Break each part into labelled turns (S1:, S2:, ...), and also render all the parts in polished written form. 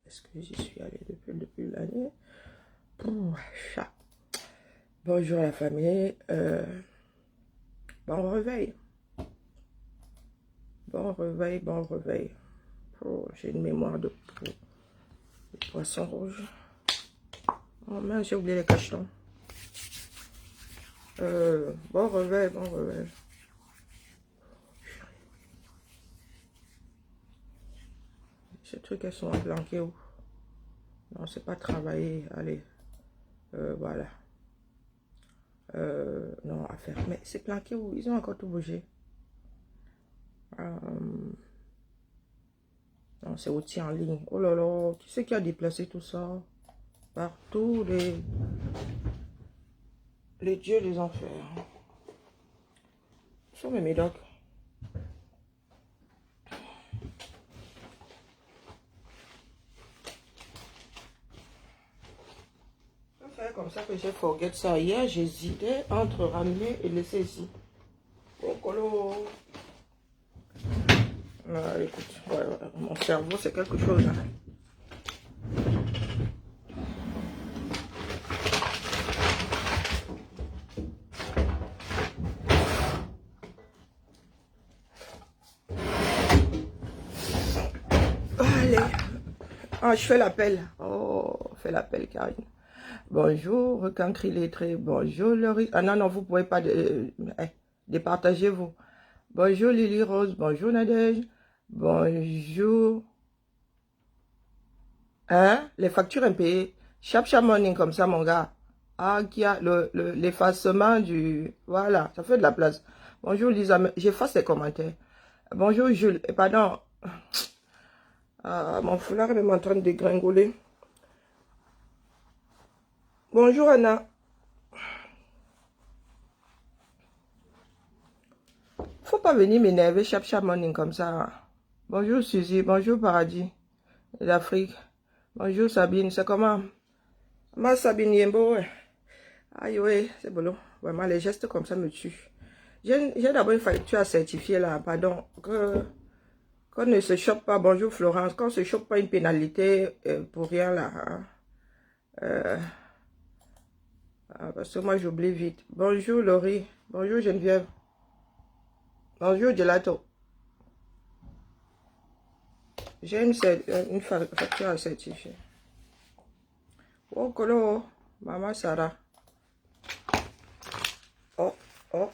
S1: Est-ce que j'y suis allée depuis le début de l'année? Bonjour la famille. Bon réveil. Bon réveil, bon réveil. J'ai une mémoire de poisson rouge. Oh merde, j'ai oublié les cachetons. Bon réveil, bon réveil. Ces trucs, elles sont planqués où? Non, c'est pas travailler. Allez. Voilà. Non, à faire. Mais c'est planqué où? Ils ont encore tout bougé. Non, c'est outil en ligne. Oh là là, qui c'est qui a déplacé tout ça? Partout les dieux des enfers. Où sont mes médocs? Je vais faire comme ça que j'ai forget ça. Hier, j'hésitais entre ramener et laisser ici. Oh, colo. Écoute, ouais, mon cerveau, c'est quelque chose. Hein. Allez. Ah, je fais l'appel. Oh, fais l'appel, Karine. Bonjour, requin lettré. Bonjour, Laurie. Ah non, non, vous pouvez pas départager vous. Bonjour, Lily Rose. Bonjour, Nadège. Bonjour. Hein? Les factures impayées. Chap morning comme ça, mon gars. Ah, qui a l'effacement du... Voilà, ça fait de la place. Bonjour, Lisa. J'efface les commentaires. Bonjour, Jules. Pardon. Ah, mon foulard est même en train de dégringoler. Bonjour, Anna. Faut pas venir m'énerver chap morning comme ça. Bonjour, Suzy. Bonjour, Paradis. L'Afrique. Bonjour, Sabine. C'est comment? Ma Sabine Yembo, ouais. Aïe, ouais, c'est bon. Vraiment, les gestes comme ça me tuent. J'ai d'abord une facture à certifier là, pardon. Qu'on ne se chope pas, bonjour Florence, qu'on ne se chope pas une pénalité pour rien là. Hein. Parce que moi j'oublie vite. Bonjour Laurie, bonjour Geneviève. Bonjour Gelato. J'ai une facture à certifier. Oh, colo, maman Sarah. Oh, oh.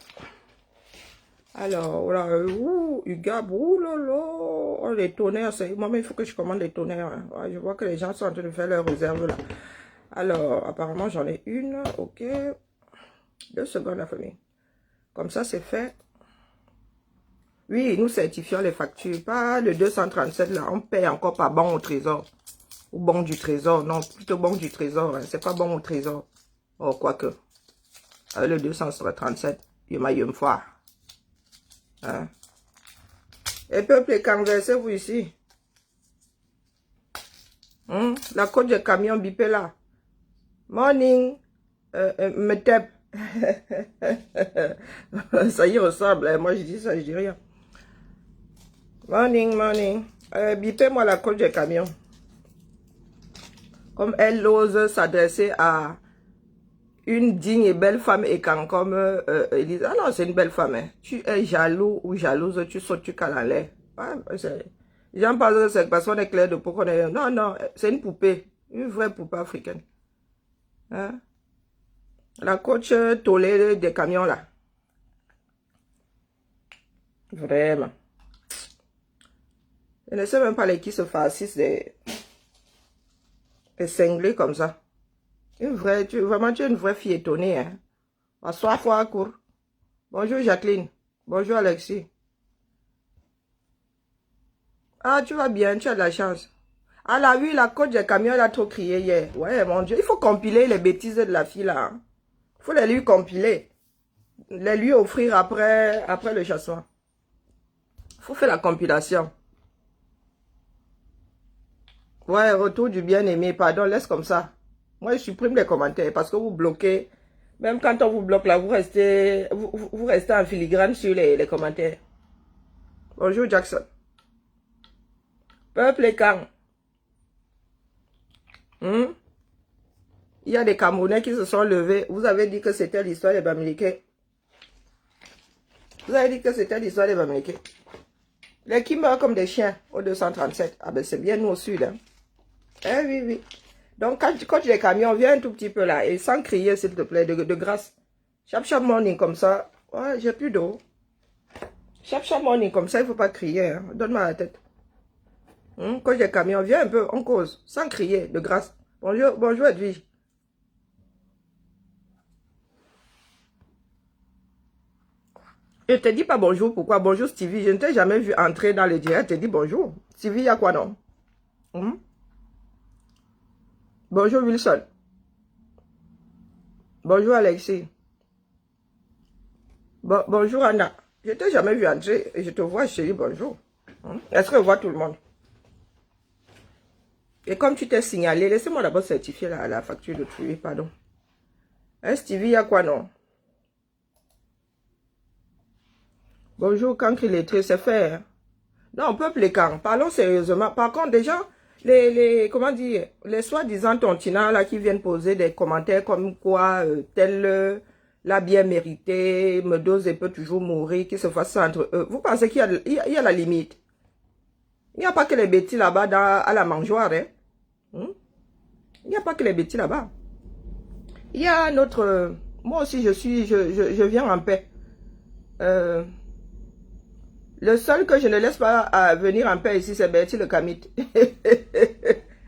S1: Alors, voilà, Ugab, lolo, oh, les tonnerres, moi-même, il faut que je commande les tonnerres. Hein. Ouais, je vois que les gens sont en train de faire leur réserve là. Alors, apparemment, j'en ai une, ok. 2 secondes, la famille. Comme ça, c'est fait. Oui, nous certifions les factures, pas le 237 là, on paye encore pas bon au trésor. Ou bon du trésor, non, plutôt bon du trésor, hein. C'est pas bon au trésor. Oh, quoique. Le 237, il m'a eu une fois. Hein? Et peuple, conversez-vous ici. La côte de camion bipé là. Morning. Me tape. Ça y ressemble. Hein. Moi, je dis ça, je dis rien. Morning, morning. Bipez-moi la côte de camion. Comme elle ose s'adresser à une digne et belle femme et quand comme Elise. Ah non, c'est une belle femme. Hein. Tu es jaloux ou jalouse, tu sautes, tu cales en l'air. Ah, j'en parle de cette personne éclair de peau qu'on est. Non, non, c'est une poupée. Une vraie poupée africaine. Hein? La coach Tolé des camions là. Vraiment. Je ne sais même pas les qui se farcissent des cinglés comme ça. Vraiment, tu es une vraie fille étonnée. Hein? Assois, fois à court. Bonjour Jacqueline. Bonjour Alexis. Ah, tu vas bien, tu as de la chance. Ah là, oui, la côte des camions, elle a trop crié hier. Ouais, mon Dieu, il faut compiler les bêtises de la fille là. Hein. Il faut les lui compiler. Les lui offrir après le chassement. Il faut faire la compilation. Ouais, retour du bien-aimé, pardon, laisse comme ça. Moi, je supprime les commentaires parce que vous bloquez. Même quand on vous bloque là, vous restez en filigrane sur les commentaires. Bonjour Jackson. Peuple et camp. Hmm? Il y a des Camerounais qui se sont levés. Vous avez dit que c'était l'histoire des Bamileke. Vous avez dit que c'était l'histoire des Bamileke. Les qui meurent comme des chiens au 237. Ah ben c'est bien nous au sud. Hein. Eh oui, oui. Donc quand les camions, viens un tout petit peu là. Et sans crier s'il te plaît, de grâce. Chap morning comme ça. Ouais, j'ai plus d'eau. Chap morning comme ça, il ne faut pas crier. Hein. Donne-moi la tête. Quand les camions, viens un peu, on cause. Sans crier, de grâce. Bonjour, bonjour Edwige. Je te dis pas bonjour, pourquoi? Bonjour Stevie, je ne t'ai jamais vu entrer dans le direct, je te dis bonjour. Stevie, il y a quoi non? Bonjour Wilson. Bonjour Alexis. Bonjour Anna. Je ne t'ai jamais vu entrer et je te vois, je te dis bonjour. Est-ce que je vois tout le monde? Et comme tu t'es signalé, laissez-moi d'abord certifier la facture de truie, pardon. Stevie, il y a quoi non? Bonjour, quand il est très, c'est fait. Hein? Non, peuple et quand. Parlons sérieusement. Par contre, déjà, comment dire, les soi-disant tontinants là qui viennent poser des commentaires comme quoi tel l'a bien mérité, Meadows peut toujours mourir, qui se fasse ça entre eux. Vous pensez qu'il y a la limite? Il n'y a pas que les bêtises là-bas à la mangeoire. Hein? Il n'y a pas que les bêtises là-bas. Il y a notre... moi aussi, je viens en paix. Le seul que je ne laisse pas venir en paix ici, c'est Bertie le Camit.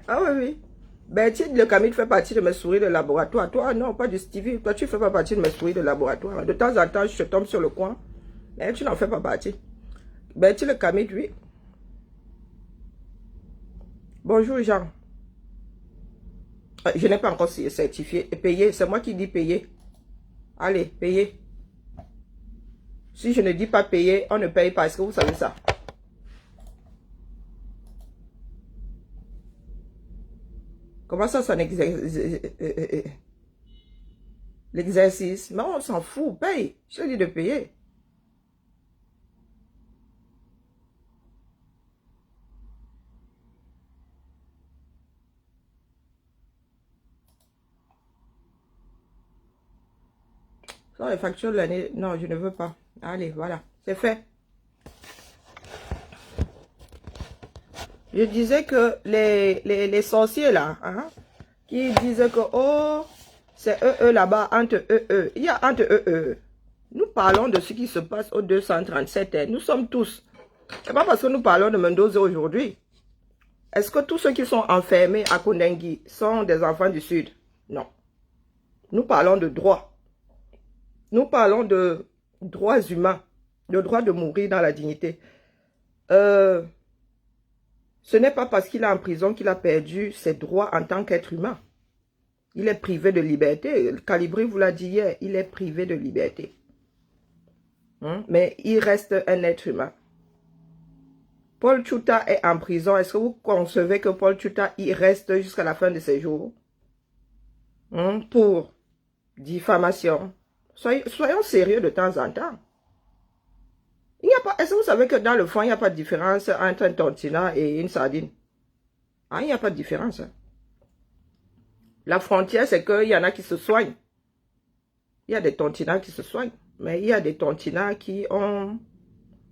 S1: Ah oui, oui. Bertie le Camit fait partie de mes souris de laboratoire. Toi, non, pas du Stevie. Toi, tu ne fais pas partie de mes souris de laboratoire. De temps en temps, je te tombe sur le coin. Mais tu n'en fais pas partie. Bertie le Camit, oui. Bonjour, Jean. Je n'ai pas encore certifié. Payé, c'est moi qui dis payer. Allez, payez. Si je ne dis pas payer, on ne paye pas. Est-ce que vous savez ça? Comment ça, ça l'exercice? Mais on s'en fout, paye. Je te dis de payer. Sans les factures de l'année, non, je ne veux pas. Allez, voilà, c'est fait. Je disais que les sorciers là, hein, qui disaient que, oh, c'est eux là-bas, entre eux. Il y a entre eux. Nous parlons de ce qui se passe au 237. Nous sommes tous. C'est pas parce que nous parlons de Mendoza aujourd'hui. Est-ce que tous ceux qui sont enfermés à Kondengi sont des enfants du Sud? Non. Nous parlons de droits. Nous parlons de droits humains. Le droit de mourir dans la dignité. Ce n'est pas parce qu'il est en prison qu'il a perdu ses droits en tant qu'être humain. Il est privé de liberté. Calibri vous l'a dit hier, il est privé de liberté. Mais il reste un être humain. Paul Tchouta est en prison. Est-ce que vous concevez que Paul Tchouta y reste jusqu'à la fin de ses jours? Pour diffamation. Soyons sérieux de temps en temps. Il n'y a pas. Est-ce que vous savez que dans le fond, il n'y a pas de différence entre un tontina et une sardine? Ah, il n'y a pas de différence. La frontière, c'est qu'il y en a qui se soignent. Il y a des tontinas qui se soignent. Mais il y a des tontinas qui ont...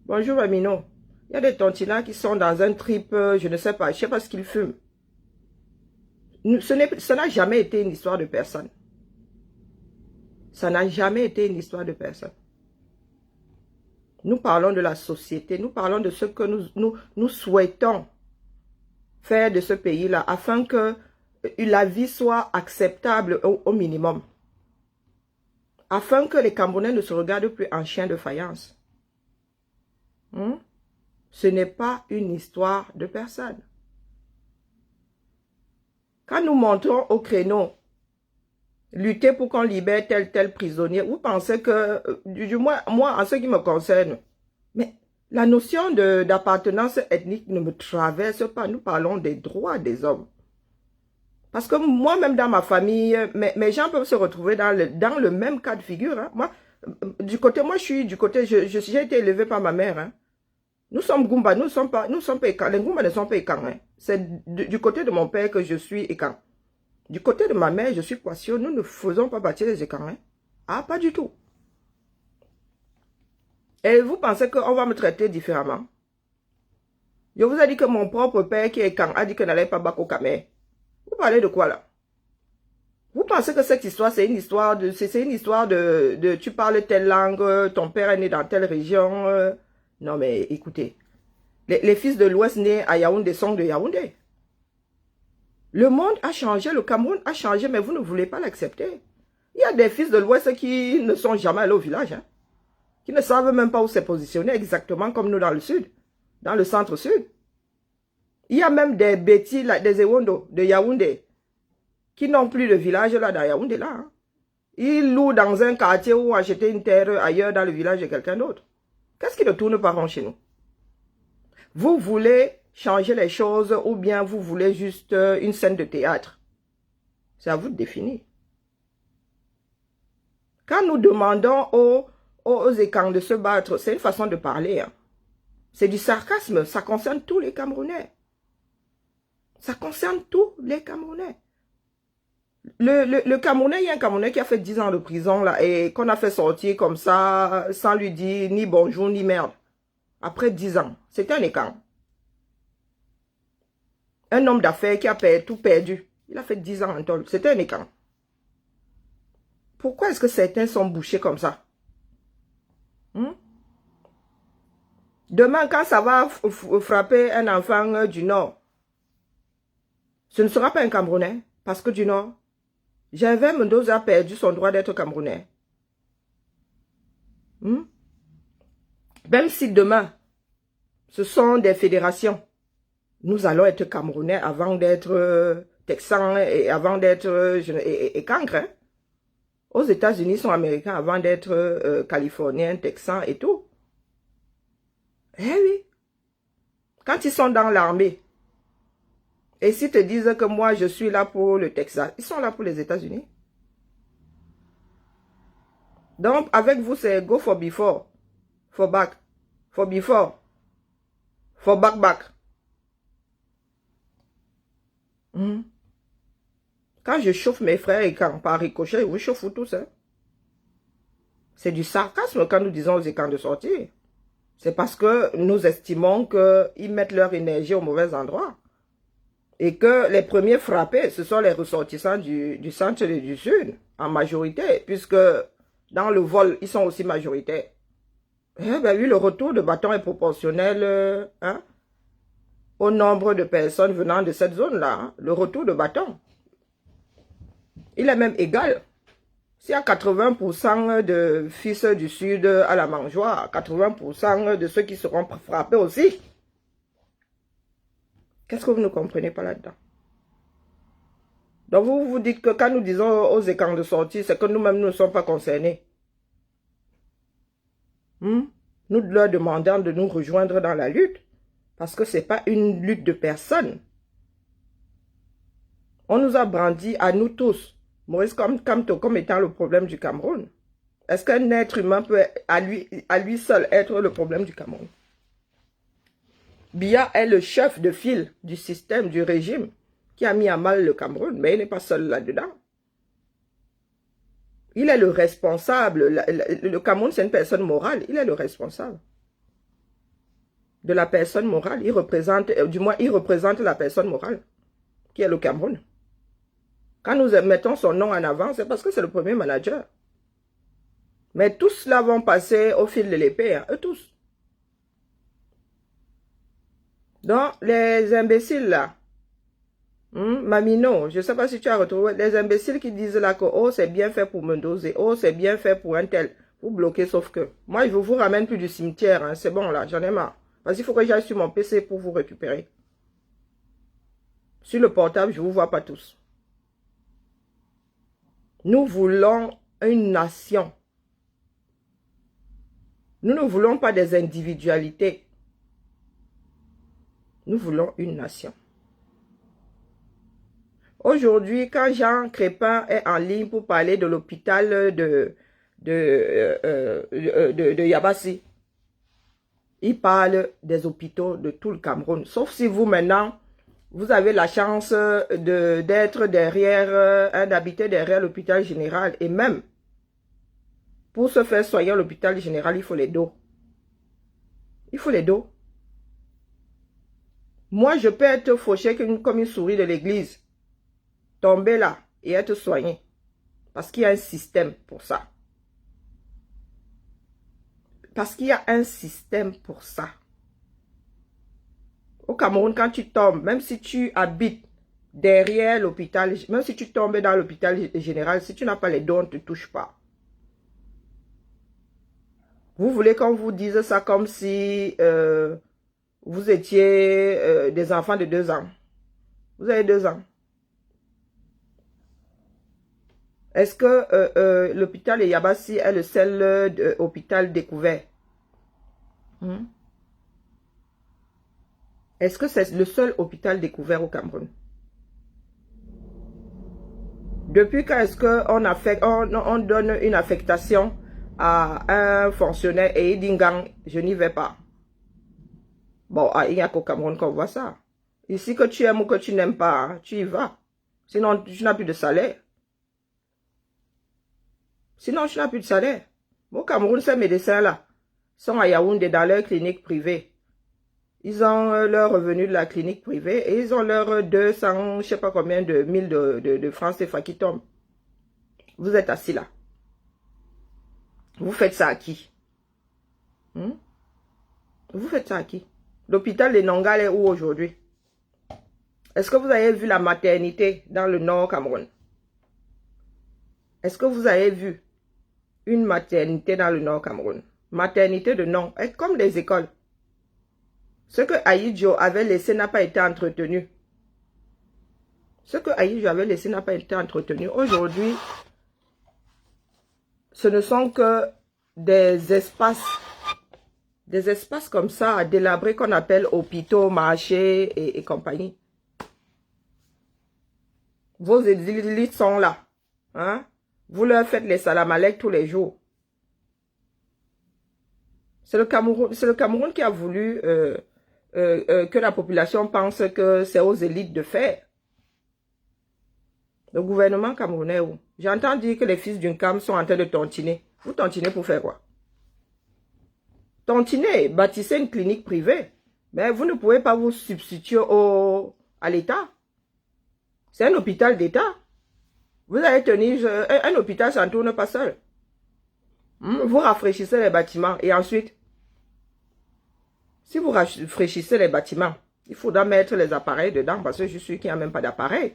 S1: Bonjour, Amino. Il y a des tontinas qui sont dans un trip, je ne sais pas, je ne sais pas ce qu'ils fument. Ça n'a jamais été une histoire de personne. Ça n'a jamais été une histoire de personne. Nous parlons de la société, nous parlons de ce que nous souhaitons faire de ce pays-là afin que la vie soit acceptable au minimum. Afin que les Camerounais ne se regardent plus en chien de faïence. Ce n'est pas une histoire de personne. Quand nous montons au créneau, lutter pour qu'on libère tel prisonnier, vous pensez que, du moins, moi, en ce qui me concerne, mais la notion d'appartenance ethnique ne me traverse pas. Nous parlons des droits des hommes. Parce que moi-même, dans ma famille, mes gens peuvent se retrouver dans le même cas de figure. Hein. Moi, je suis du côté, j'ai été élevé par ma mère. Hein. Nous sommes Goumba, nous sommes pas Ekang. Les Goumba ne sont pas Ekang. Hein. C'est du côté de mon père que je suis Ekang. Du côté de ma mère, je suis Kwasio, nous ne faisons pas partie des Ékans. Ah, pas du tout. Et vous pensez qu'on va me traiter différemment? Je vous ai dit que mon propre père qui est Kang a dit que n'allait pas battre au Kamé. Vous parlez de quoi là? Vous pensez que cette histoire, c'est une histoire de tu parles telle langue, ton père est né dans telle région. Non mais écoutez, les fils de l'Ouest nés à Yaoundé sont de Yaoundé. Le monde a changé, le Cameroun a changé, mais vous ne voulez pas l'accepter. Il y a des fils de l'Ouest qui ne sont jamais allés au village, hein, qui ne savent même pas où se positionner exactement comme nous dans le sud, dans le centre-sud. Il y a même des bêtis, là, des Ewondo de Yaoundé, qui n'ont plus de village là, dans Yaoundé là. Hein. Ils louent dans un quartier ou acheter une terre ailleurs dans le village de quelqu'un d'autre. Qu'est-ce qui ne tourne pas rond chez nous? Vous voulez changer les choses ou bien vous voulez juste une scène de théâtre? C'est à vous de définir. Quand nous demandons aux Ékans de se battre, c'est une façon de parler. Hein. C'est du sarcasme, ça concerne tous les Camerounais. Ça concerne tous les Camerounais. Le Camerounais, il y a un Camerounais qui a fait 10 ans de prison là, et qu'on a fait sortir comme ça, sans lui dire ni bonjour ni merde. Après 10 ans, c'était un Ékan. Un homme d'affaires qui a tout perdu. Il a fait 10 ans en tôle. C'était un Ékan. Pourquoi est-ce que certains sont bouchés comme ça? Demain, quand ça va frapper un enfant du Nord, ce ne sera pas un Camerounais, parce que du Nord, Gervais Mendoza a perdu son droit d'être Camerounais. Même si demain, ce sont des fédérations, nous allons être Camerounais avant d'être Texans et avant d'être et Cancre. Hein? Aux États-Unis, ils sont Américains avant d'être Californiens, Texans et tout. Eh oui. Quand ils sont dans l'armée, et s'ils te disent que moi, je suis là pour le Texas, ils sont là pour les États-Unis. Donc, avec vous, c'est go for before, for back, for before, for back, back. Quand je chauffe mes frères et quand par ricochet, je vous chauffe tous. Hein. C'est du sarcasme quand nous disons aux Ékans de sortir. C'est parce que nous estimons qu'ils mettent leur énergie au mauvais endroit. Et que les premiers frappés, ce sont les ressortissants du centre et du sud, en majorité, puisque dans le vol, ils sont aussi majoritaires. Eh bien oui, le retour de bâton est proportionnel hein, au nombre de personnes venant de cette zone-là. Hein, le retour de bâton. Il est même égal. S'il y a 80% de fils du sud à la mangeoire, 80% de ceux qui seront frappés aussi. Qu'est-ce que vous ne comprenez pas là-dedans? Donc vous vous dites que quand nous disons aux Ékans de sortir, c'est que nous-mêmes ne sommes pas concernés. Nous leur demandons de nous rejoindre dans la lutte. Parce que ce n'est pas une lutte de personnes. On nous a brandi à nous tous, Maurice Kamto comme étant le problème du Cameroun. Est-ce qu'un être humain peut à lui seul être le problème du Cameroun? Biya est le chef de file du système, du régime, qui a mis à mal le Cameroun, mais il n'est pas seul là-dedans. Il est le responsable. Le Cameroun, c'est une personne morale. Il est le responsable de la personne morale. Il représente, du moins, il représente la personne morale, qui est le Cameroun. Quand nous mettons son nom en avant, c'est parce que c'est le premier manager. Mais tous cela vont passer au fil de l'épée, hein, eux tous. Donc, les imbéciles là, Mamino, je ne sais pas si tu as retrouvé, les imbéciles qui disent là que oh, c'est bien fait pour Mendoza, oh, c'est bien fait pour un tel. Vous bloquez, sauf que moi, je vous ramène plus du cimetière, hein, c'est bon là, j'en ai marre. Parce qu'il faut que j'aille sur mon PC pour vous récupérer. Sur le portable, je ne vous vois pas tous. Nous voulons une nation. Nous ne voulons pas des individualités. Nous voulons une nation. Aujourd'hui, quand Jean Crépin est en ligne pour parler de l'hôpital de Yabassi, il parle des hôpitaux de tout le Cameroun. Sauf si vous, maintenant, vous avez la chance d'être derrière, d'habiter derrière l'hôpital général. Et même, pour se faire soigner à l'hôpital général, il faut les dos. Il faut les dos. Moi, je peux être fauché comme une souris de l'église. Tomber là et être soigné. Parce qu'il y a un système pour ça. Parce qu'il y a un système pour ça. Au Cameroun, quand tu tombes, même si tu habites derrière l'hôpital, même si tu tombes dans l'hôpital général, si tu n'as pas les dons, on ne te touche pas. Vous voulez qu'on vous dise ça comme si vous étiez des enfants de 2 ans. Vous avez 2 ans. Est-ce que l'hôpital de Yabassi est le seul hôpital découvert? Est-ce que c'est le seul hôpital découvert au Cameroun? Depuis quand est-ce qu'on donne une affectation à un fonctionnaire et il dit gang, je n'y vais pas? Bon, il n'y a qu'au Cameroun qu'on voit ça. Ici, que tu aimes ou que tu n'aimes pas, tu y vas. Sinon, tu n'as plus de salaire. Sinon, tu n'as plus de salaire. Au Cameroun, ces médecins-là sont à Yaoundé dans leur clinique privée. Ils ont leur revenu de la clinique privée et ils ont leur 200, je ne sais pas combien de mille de francs CFA qui tombent. Vous êtes assis là. Vous faites ça à qui? Vous faites ça à qui? L'hôpital de Nongal est où aujourd'hui? Est-ce que vous avez vu la maternité dans le Nord Cameroun? Est-ce que vous avez vu une maternité dans le Nord Cameroun? Maternité de nom, comme les écoles. Ce que Aïdjo avait laissé n'a pas été entretenu. Ce que Aïdjo avait laissé n'a pas été entretenu. Aujourd'hui, ce ne sont que des espaces comme ça à délabrer qu'on appelle hôpitaux, marchés et compagnie. Vos élites sont là. Hein? Vous leur faites les salamalek tous les jours. C'est le Cameroun qui a voulu que la population pense que c'est aux élites de faire. Le gouvernement camerounais, où j'entends dire que les fils d'une cam sont en train de tontiner. Vous tontinez pour faire quoi? Tontiner, bâtissez une clinique privée. Mais vous ne pouvez pas vous substituer à l'État. C'est un hôpital d'État. Vous allez tenir... un hôpital, ça ne tourne pas seul. Vous rafraîchissez les bâtiments et ensuite... Si vous rafraîchissez les bâtiments, il faudra mettre les appareils dedans parce que je suis sûr qu'il n'y a même pas d'appareil.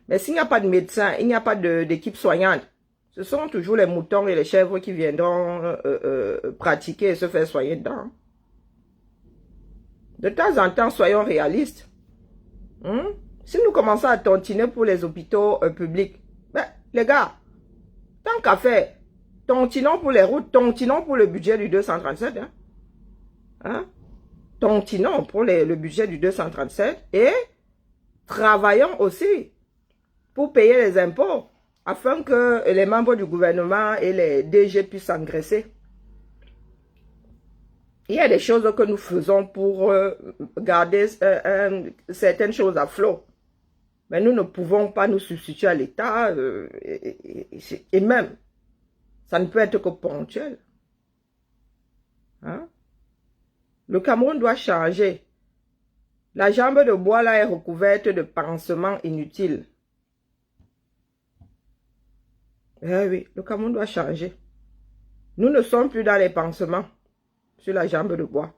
S1: Mais s'il n'y a pas de médecin, il n'y a pas d'équipe soignante, ce sont toujours les moutons et les chèvres qui viendront pratiquer et se faire soigner dedans. De temps en temps, soyons réalistes. Si nous commençons à tontiner pour les hôpitaux publics, ben, les gars, tant qu'à faire, tontinons pour les routes, tontinons pour le budget du 237. Tontinons pour le budget du 237 et travaillons aussi pour payer les impôts afin que les membres du gouvernement et les DG puissent s'engraisser. Il y a des choses que nous faisons pour garder certaines choses à flot. Mais nous ne pouvons pas nous substituer à l'État et même, ça ne peut être que ponctuel. Le Cameroun doit changer. La jambe de bois là est recouverte de pansements inutiles. Oui, le Cameroun doit changer. Nous ne sommes plus dans les pansements sur la jambe de bois.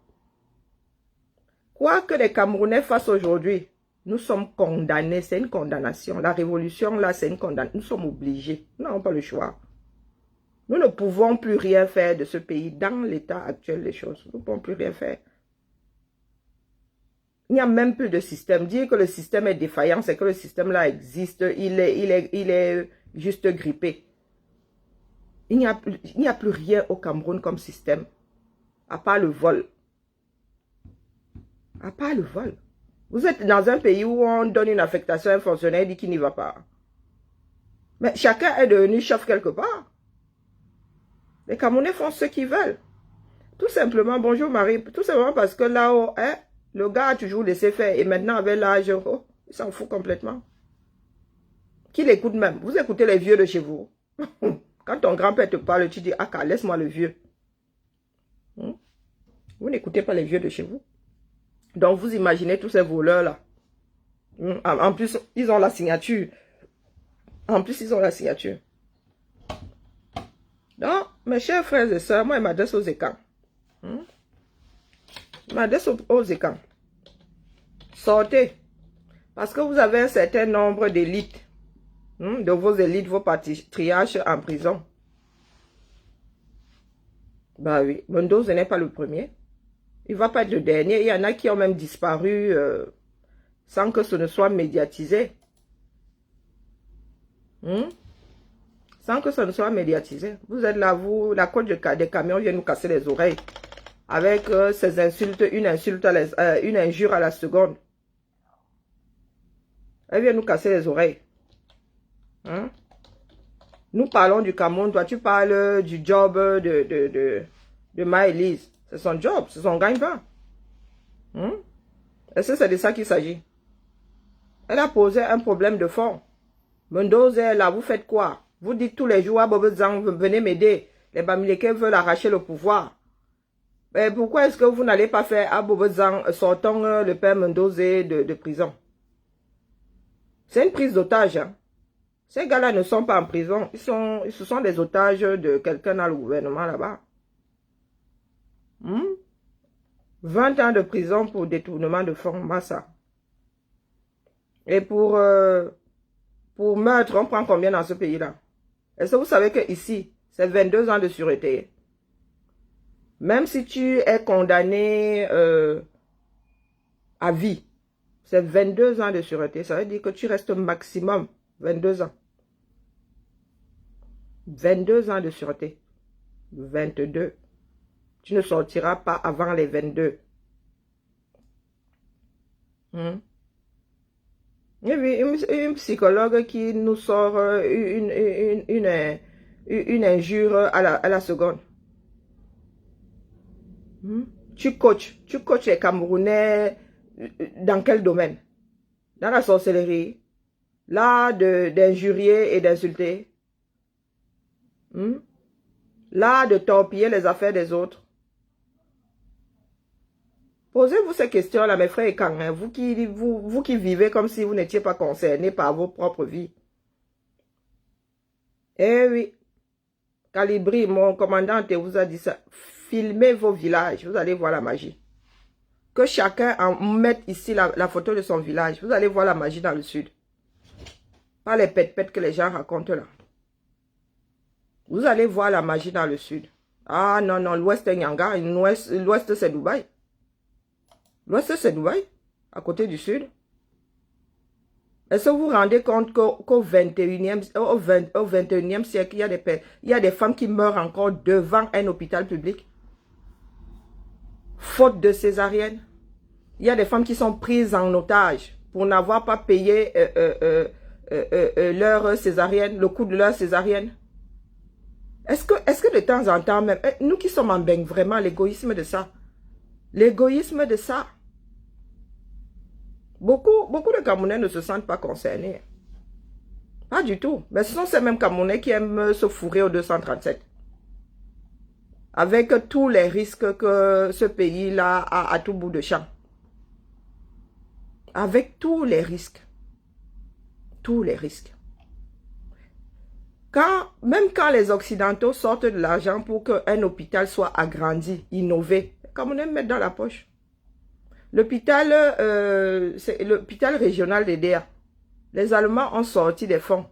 S1: Quoi que les Camerounais fassent aujourd'hui, nous sommes condamnés, c'est une condamnation. La révolution là, c'est une condamnation. Nous sommes obligés, nous n'avons pas le choix. Nous ne pouvons plus rien faire de ce pays dans l'état actuel des choses. Nous ne pouvons plus rien faire. Il n'y a même plus de système. Dire que le système est défaillant, c'est que le système là existe. Il est juste grippé. Il n'y a plus rien au Cameroun comme système. À part le vol. À part le vol. Vous êtes dans un pays où on donne une affectation à un fonctionnaire et dit qu'il n'y va pas. Mais chacun est devenu chef quelque part. Les Camerounais font ce qu'ils veulent. Tout simplement, bonjour Marie, tout simplement parce que là-haut, le gars a toujours laissé faire. Et maintenant, avec l'âge, Il s'en fout complètement. Qui l'écoute même? Vous écoutez les vieux de chez vous. Quand ton grand-père te parle, tu dis, ah, laisse-moi le vieux. Vous n'écoutez pas les vieux de chez vous. Donc, vous imaginez tous ces voleurs-là. En plus, ils ont la signature. En plus, ils ont la signature. Donc, mes chers frères et sœurs, moi, je m'adresse aux écans. Je m'adresse aux écans. Sortez. Parce que vous avez un certain nombre d'élites. De vos élites, vos patriarches en prison. Bah oui, Mendoza n'est pas le premier. Il ne va pas être le dernier. Il y en a qui ont même disparu sans que ce ne soit médiatisé. Sans que ce ne soit médiatisé. Vous êtes là, vous, la côte des camions vient nous casser les oreilles. Avec ces insultes, une injure à la seconde. Elle vient nous casser les oreilles. Nous parlons du Cameroun, toi tu parles du job de Maëlys. C'est son job, c'est son gagne-pain. Est-ce que c'est de ça qu'il s'agit? Elle a posé un problème de fond. Mendoza, là, vous faites quoi? Vous dites tous les jours à Bobo Zang, venez m'aider. Les Bamileke veulent arracher le pouvoir. Mais pourquoi est-ce que vous n'allez pas faire à Bobo Zang, sortant le père Mendoza de prison? C'est une prise d'otage. Ces gars-là ne sont pas en prison. Ce sont des otages de quelqu'un dans le gouvernement là-bas. 20 ans de prison pour détournement de fonds, massa. Et pour meurtre, on prend combien dans ce pays-là? Est-ce que vous savez qu'ici, c'est 22 ans de sûreté? Même si tu es condamné à vie, c'est 22 ans de sûreté. Ça veut dire que tu restes maximum 22 ans. 22 ans de sûreté. 22. Tu ne sortiras pas avant les 22. Et puis, une psychologue qui nous sort une injure à la seconde. Tu coaches les Camerounais dans quel domaine? Dans la sorcellerie? L'art d'injurier et d'insulter? L'art de torpiller les affaires des autres? Posez-vous ces questions-là, mes frères et Kangen, vous qui vivez comme si vous n'étiez pas concernés par vos propres vies. Eh oui, Calibri, mon commandant vous a dit ça. Filmez vos villages, vous allez voir la magie. Que chacun mette ici la photo de son village, vous allez voir la magie dans le sud. Pas les pètes-pètes que les gens racontent là. Vous allez voir la magie dans le sud. Ah non, non, l'ouest est Nyanga, l'ouest c'est Dubaï. L'ouest c'est Dubaï, à côté du sud. Est-ce que vous vous rendez compte qu'au 21e siècle, il y a des femmes qui meurent encore devant un hôpital public? Faute de césarienne. Il y a des femmes qui sont prises en otage pour n'avoir pas payé leur césarienne, le coût de leur césarienne. Est-ce que de temps en temps même, nous qui sommes en bain, vraiment l'égoïsme de ça. L'égoïsme de ça. Beaucoup de Camerounais ne se sentent pas concernés. Pas du tout. Mais ce sont ces mêmes Camerounais qui aiment se fourrer au 237. Avec tous les risques que ce pays-là a à tout bout de champ. Avec tous les risques. Tous les risques. Même quand les Occidentaux sortent de l'argent pour qu'un hôpital soit agrandi, innové, les Camerounais mettent dans la poche. L'hôpital, c'est l'hôpital régional d'Edea. Les Allemands ont sorti des fonds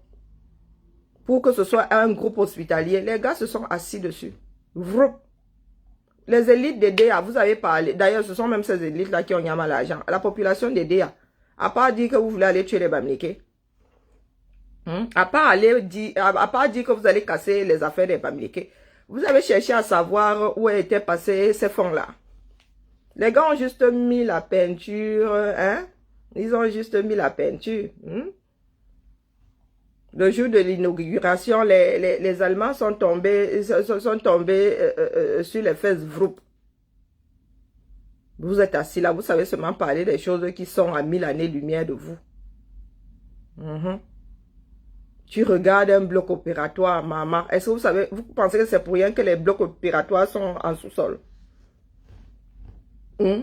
S1: pour que ce soit un groupe hospitalier. Les gars se sont assis dessus. Vroup. Les élites d'Edea, vous avez parlé. D'ailleurs, ce sont même ces élites-là qui ont yama l'argent. La population d'Edea, à part dire que vous voulez aller tuer les Bamileke, à part dire que vous allez casser les affaires des Bamileke, vous avez cherché à savoir où étaient passés ces fonds-là. Les gars ont juste mis la peinture, hein? Ils ont juste mis la peinture. Le jour de l'inauguration, les Allemands sont tombés sur les fesses vroup. Vous êtes assis là, vous savez seulement parler des choses qui sont à 1000 années-lumière de vous. Mhm. Tu regardes un bloc opératoire, maman. Est-ce que vous savez, vous pensez que c'est pour rien que les blocs opératoires sont en sous-sol? Hmm?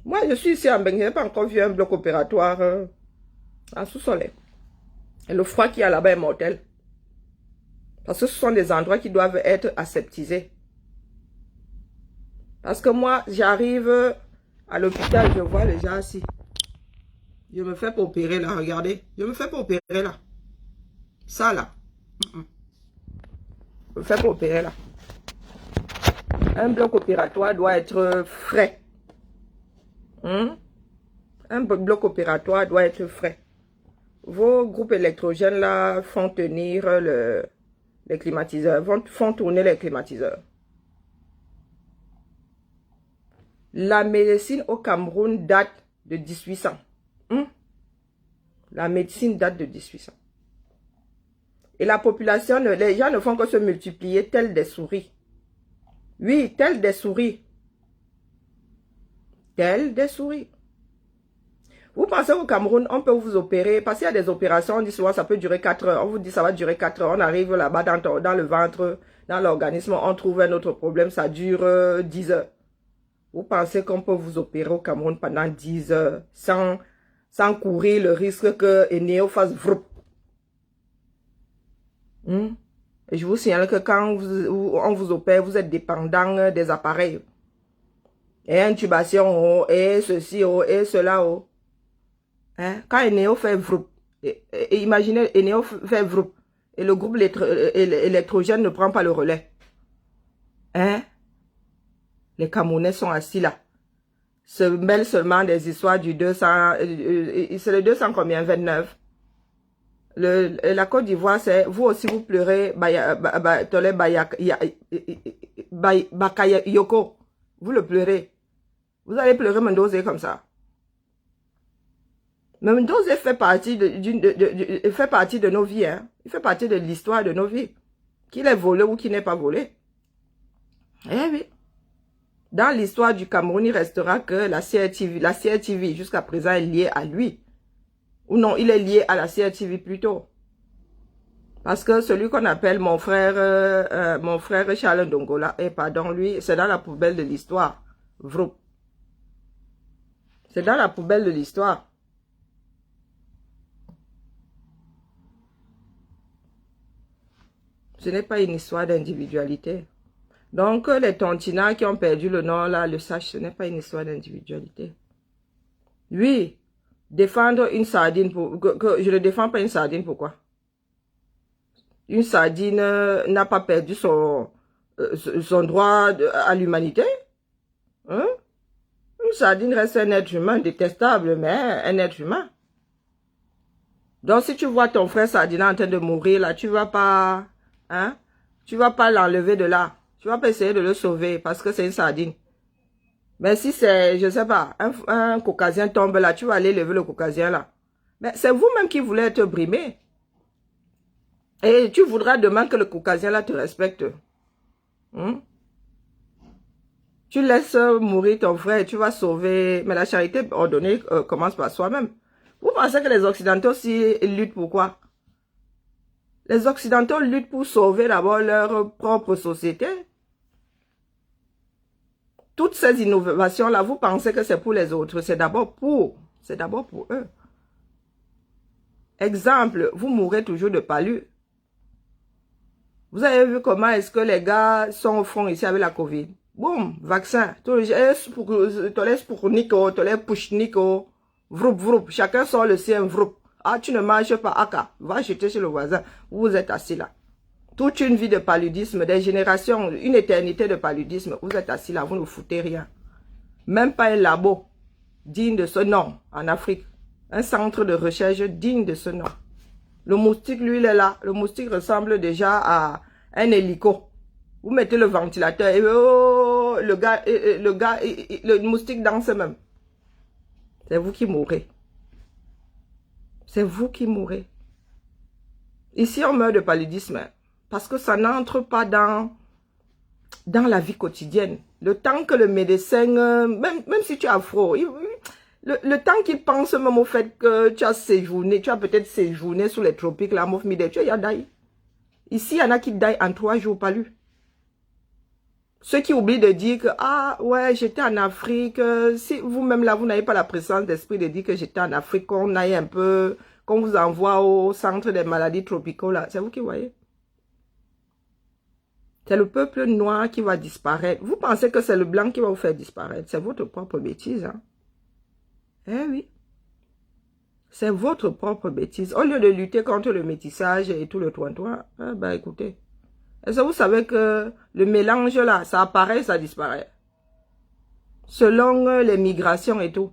S1: Moi, je suis ici en Belgique, je n'ai pas encore vu un bloc opératoire en sous-sol. Et le froid qu'il y a là-bas est mortel. Parce que ce sont des endroits qui doivent être aseptisés. Parce que moi, j'arrive à l'hôpital, je vois les gens assis. Je me fais pour opérer là, regardez. Je me fais pour opérer là. Ça là. Je me fais pour opérer là. Un bloc opératoire doit être frais. Un bloc opératoire doit être frais. Vos groupes électrogènes là font tenir les climatiseurs, font tourner les climatiseurs. La médecine au Cameroun date de 1800. La médecine date de 1800. Et la population, les gens ne font que se multiplier tels des souris. Oui, tels des souris. Tels des souris. Vous pensez qu'au Cameroun, on peut vous opérer, parce qu'il y a des opérations, on dit souvent ça peut durer 4 heures. On vous dit ça va durer 4 heures. On arrive là-bas dans le ventre, dans l'organisme, on trouve un autre problème, ça dure 10 heures. Vous pensez qu'on peut vous opérer au Cameroun pendant 10 heures sans courir le risque que Eneo fasse vroup. Et je vous signale que quand on vous opère, vous êtes dépendant des appareils. Et intubation, et ceci, et cela. Quand Eneo fait vroup, et imaginez Eneo fait vroup, et le groupe électrogène ne prend pas le relais. Les Camerounais sont assis là. Se mêlent seulement des histoires du 200, c'est le 200 combien, 29. La Côte d'Ivoire, c'est, vous aussi vous pleurez, Bakayoko. Vous le pleurez. Vous allez pleurer Mendoza comme ça. Mais Mendoza fait partie fait partie de nos vies, hein. Il fait partie de l'histoire de nos vies. Qu'il est volé ou qu'il n'est pas volé. Eh oui. Dans l'histoire du Cameroun, il restera que la CRTV jusqu'à présent est liée à lui. Ou non, il est lié à la CRTV plutôt. Parce que celui qu'on appelle mon frère Charles Ndongola, pardon, lui, c'est dans la poubelle de l'histoire. Vroup. C'est dans la poubelle de l'histoire. Ce n'est pas une histoire d'individualité. Donc, les tontinats qui ont perdu le nord, là, le sachent, ce n'est pas une histoire d'individualité. Oui, défendre une sardine, je ne défends pas une sardine, pourquoi? Une sardine n'a pas perdu son droit à l'humanité. Une sardine reste un être humain détestable, mais un être humain. Donc, si tu vois ton frère sardine en train de mourir, là, tu vas pas l'enlever de là. Tu vas pas essayer de le sauver parce que c'est une sardine. Mais si c'est, je sais pas, un caucasien tombe là, tu vas aller lever le caucasien là. Mais c'est vous-même qui voulez être brimé. Et tu voudras demain que le caucasien là te respecte. Tu laisses mourir ton frère et tu vas sauver. Mais la charité ordonnée commence par soi-même. Vous pensez que les Occidentaux aussi luttent pour quoi? Les Occidentaux luttent pour sauver d'abord leur propre société. Toutes ces innovations-là, vous pensez que c'est pour les autres. C'est d'abord pour eux. Exemple, vous mourrez toujours de palu. Vous avez vu comment est-ce que les gars sont au front ici avec la Covid. Boum, vaccin. Tolès pour Nico, tolès push Nico. Vroup, vroup. Chacun sort le sien, vroup. Ah, tu ne marches pas, Aka. Va acheter chez le voisin. Vous êtes assis là. Toute une vie de paludisme, des générations, une éternité de paludisme. Vous êtes assis là, vous ne foutez rien. Même pas un labo digne de ce nom en Afrique. Un centre de recherche digne de ce nom. Le moustique, lui, il est là. Le moustique ressemble déjà à un hélico. Vous mettez le ventilateur et oh, le moustique danse même. C'est vous qui mourrez. C'est vous qui mourrez. Ici, on meurt de paludisme. Parce que ça n'entre pas dans la vie quotidienne. Le temps que le médecin, même si tu es afro, Le temps qu'ils pensent même au fait que tu as séjourné, tu as peut-être séjourné sous les tropiques, la mouf mide, tu as d'ailleurs. Ici, il y en a qui daillent en 3 jours, pas lu. Ceux qui oublient de dire que, ah ouais, j'étais en Afrique, si vous-même là, vous n'avez pas la présence d'esprit de dire que j'étais en Afrique, qu'on aille un peu, qu'on vous envoie au centre des maladies tropicales, là, c'est vous qui voyez. C'est le peuple noir qui va disparaître. Vous pensez que c'est le blanc qui va vous faire disparaître. C'est votre propre bêtise, hein. Eh oui. C'est votre propre bêtise. Au lieu de lutter contre le métissage et tout le toin-toin, eh ben écoutez. Est-ce que vous savez que le mélange là, ça apparaît, ça disparaît. Selon les migrations et tout.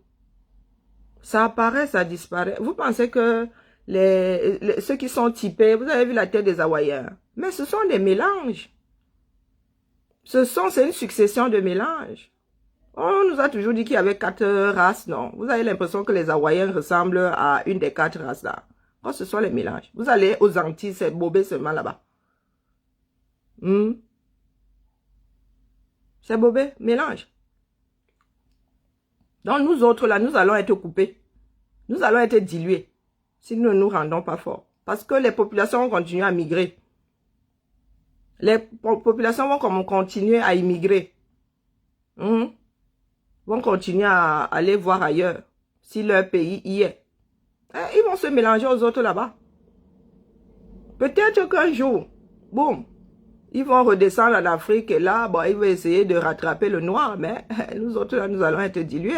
S1: Ça apparaît, ça disparaît. Vous pensez que ceux qui sont typés, vous avez vu la tête des Hawaïens. Mais ce sont des mélanges. C'est une succession de mélanges. On nous a toujours dit qu'il y avait 4 races, non. Vous avez l'impression que les Hawaïens ressemblent à une des 4 races là. Oh, ce sont les mélanges. Vous allez aux Antilles, c'est bobé seulement là-bas. C'est bobé, mélange. Donc nous autres là, nous allons être coupés. Nous allons être dilués. Si nous ne nous rendons pas forts. Parce que les populations vont continuer à migrer. Les populations vont continuer à immigrer. Vont continuer à aller voir ailleurs. Si leur pays y est. Ils vont se mélanger aux autres là-bas. Peut-être qu'un jour, boum, ils vont redescendre en Afrique et là, bon, ils vont essayer de rattraper le noir. Mais nous autres là, nous allons être dilués.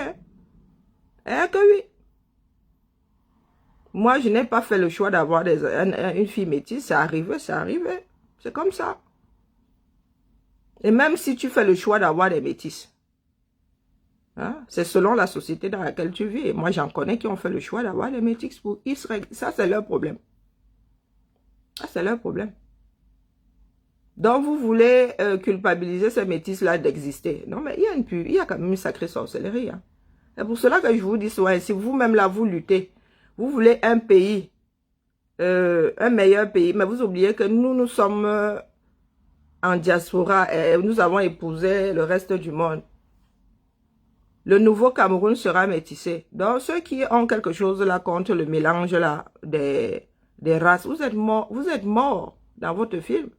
S1: Que oui. Moi, je n'ai pas fait le choix d'avoir une fille métisse. C'est arrivé, c'est arrivé. C'est comme ça. Et même si tu fais le choix d'avoir des métisses, hein, c'est selon la société dans laquelle tu vis. Et moi, j'en connais qui ont fait le choix d'avoir des métisses pour Israël. Ça, c'est leur problème. Ça, c'est leur problème. Donc, vous voulez culpabiliser ces métisses-là d'exister. Non, mais il y a quand même une sacrée sorcellerie. Hein. C'est pour cela que je vous dis souvent, si vous-même là, vous luttez, vous voulez un pays, un meilleur pays, mais vous oubliez que nous sommes en diaspora et nous avons épousé le reste du monde. Le nouveau Cameroun sera métissé. Donc, ceux qui ont quelque chose là contre le mélange là des races, vous êtes morts dans votre film.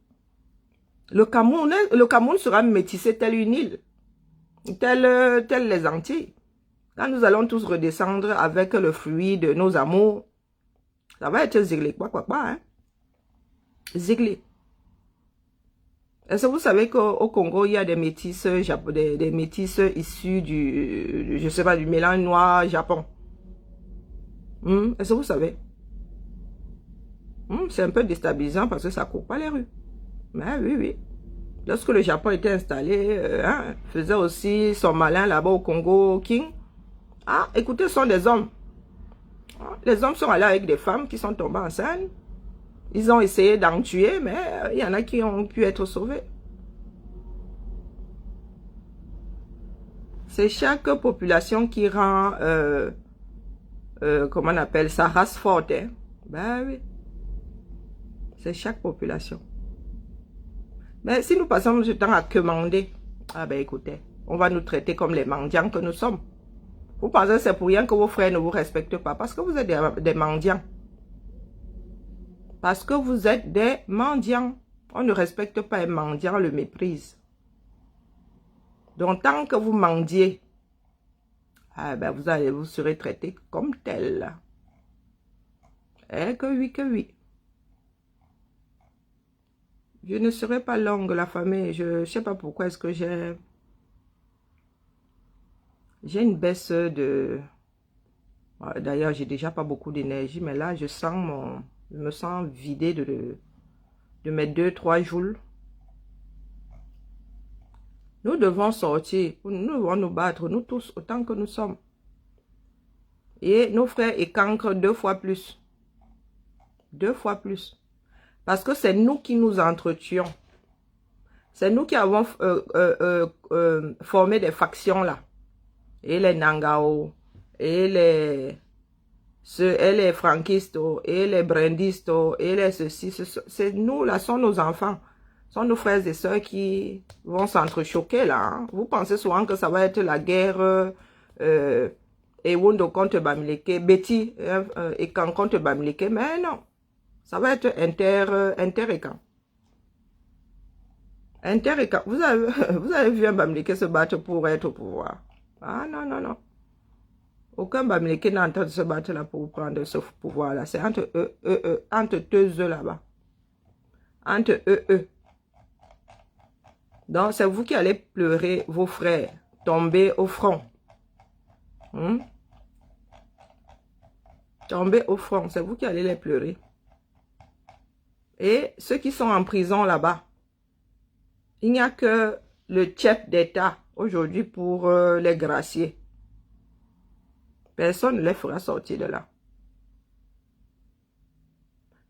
S1: Le Cameroun sera métissé tel une île, tel les Antilles. Quand nous allons tous redescendre avec le fruit de nos amours, ça va être ziglé, hein? Ziglé. Est-ce que vous savez qu'au Congo, il y a des métisses japonais, des métisses issus je sais pas, du mélange noir-japon? Est-ce que vous savez? C'est un peu déstabilisant parce que ça court pas les rues. Mais oui, oui. Lorsque le Japon était installé, faisait aussi son malin là-bas au Congo, King. Ah, écoutez, ce sont des hommes. Les hommes sont allés avec des femmes qui sont tombées enceintes. Ils ont essayé d'en tuer, mais il y en a qui ont pu être sauvés. C'est chaque population qui rend, comment on appelle ça, race forte. Hein? Ben oui. C'est chaque population. Mais si nous passons notre temps à commander, ah ben écoutez, on va nous traiter comme les mendiants que nous sommes. Vous pensez que c'est pour rien que vos frères ne vous respectent pas? Parce que vous êtes des mendiants. Parce que vous êtes des mendiants. On ne respecte pas un mendiant, on le méprise. Donc, tant que vous mendiez, ah ben vous serez traité comme tel. Eh que oui, que oui. Je ne serai pas longue, la famille. Je ne sais pas pourquoi est-ce que j'ai une baisse de... D'ailleurs, j'ai déjà pas beaucoup d'énergie, mais là, je me sens vidé de mes 2-3 joules. Nous devons sortir, nous devons nous battre, nous tous, autant que nous sommes. Et nos frères écancrent 2 fois plus. 2 fois plus. Parce que c'est nous qui nous entretuons. C'est nous qui avons formé des factions là. Et les Nangao, et les franquistes, et les brindistes, et les ceci. C'est nous là, sont nos enfants. Sont nos frères et sœurs qui vont s'entrechoquer là. Hein. Vous pensez souvent que ça va être la guerre et Wundo contre Bamileke, Betty et Kan contre Bamileke, mais non. Ça va être inter et Kan. Inter et Kan. Vous avez vu un Bamileke se battre pour être au pouvoir. Ah non, non, non. Aucun Bamileke n'a entendu se battre là pour prendre ce pouvoir-là. C'est entre entre deux là-bas. Entre eux. Donc, c'est vous qui allez pleurer vos frères, tomber au front. Tomber au front, c'est vous qui allez les pleurer. Et ceux qui sont en prison là-bas, il n'y a que le chef d'État aujourd'hui pour les gracier. Personne ne les fera sortir de là.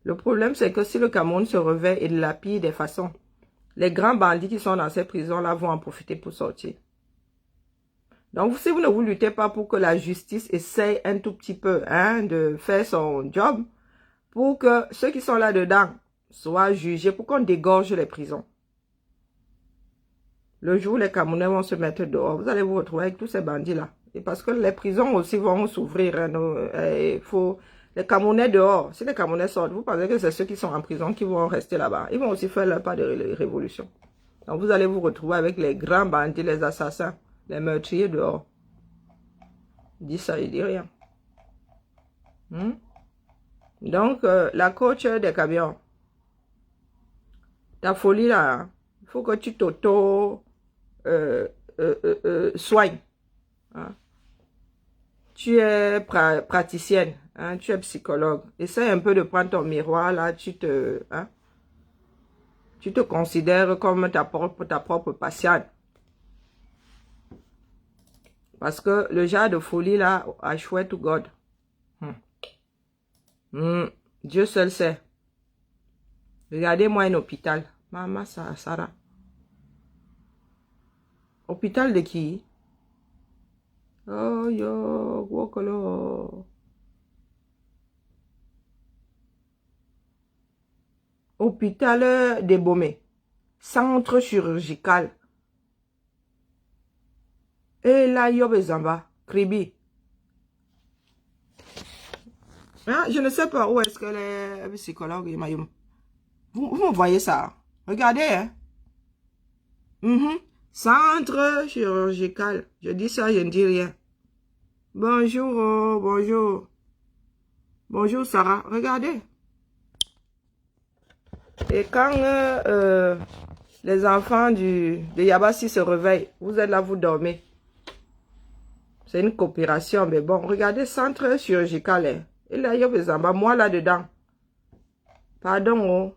S1: Le problème, c'est que si le Cameroun se réveille et de la pire des façons, les grands bandits qui sont dans ces prisons-là vont en profiter pour sortir. Donc, si vous ne vous luttez pas pour que la justice essaye un tout petit peu de faire son job, pour que ceux qui sont là-dedans soient jugés, pour qu'on dégorge les prisons. Le jour où les Camerounais vont se mettre dehors, vous allez vous retrouver avec tous ces bandits-là. Et parce que les prisons aussi vont s'ouvrir. Les Camerounais dehors, si les Camerounais sortent, vous pensez que c'est ceux qui sont en prison qui vont rester là-bas. Ils vont aussi faire leur part de révolution. Donc vous allez vous retrouver avec les grands bandits, les assassins, les meurtriers dehors. Il dit ça, il dit rien. Donc, la coach des camions, ta folie là, il faut que tu soignes. Tu es praticienne, tu es psychologue. Essaye un peu de prendre ton miroir là, tu te considères comme ta propre patiente. Parce que le genre de folie là, I swear to God. Dieu seul sait. Regardez-moi un hôpital. Maman Sarah. Hôpital de qui? Oh yo, Wokolo. Hôpital de Bomé. Centre chirurgical. Et là, Yobezamba, Kribi. Ah, je ne sais pas où est-ce que les psychologues, vous me voyez ça? Regardez, Centre chirurgical. Je dis ça, je ne dis rien. Bonjour, bonjour. Bonjour, Sarah. Regardez. Et quand les enfants de Yabassi se réveillent, vous êtes là, vous dormez. C'est une coopération, mais bon, regardez, centre chirurgical. Et là, Yobezamba, moi là-dedans. Pardon,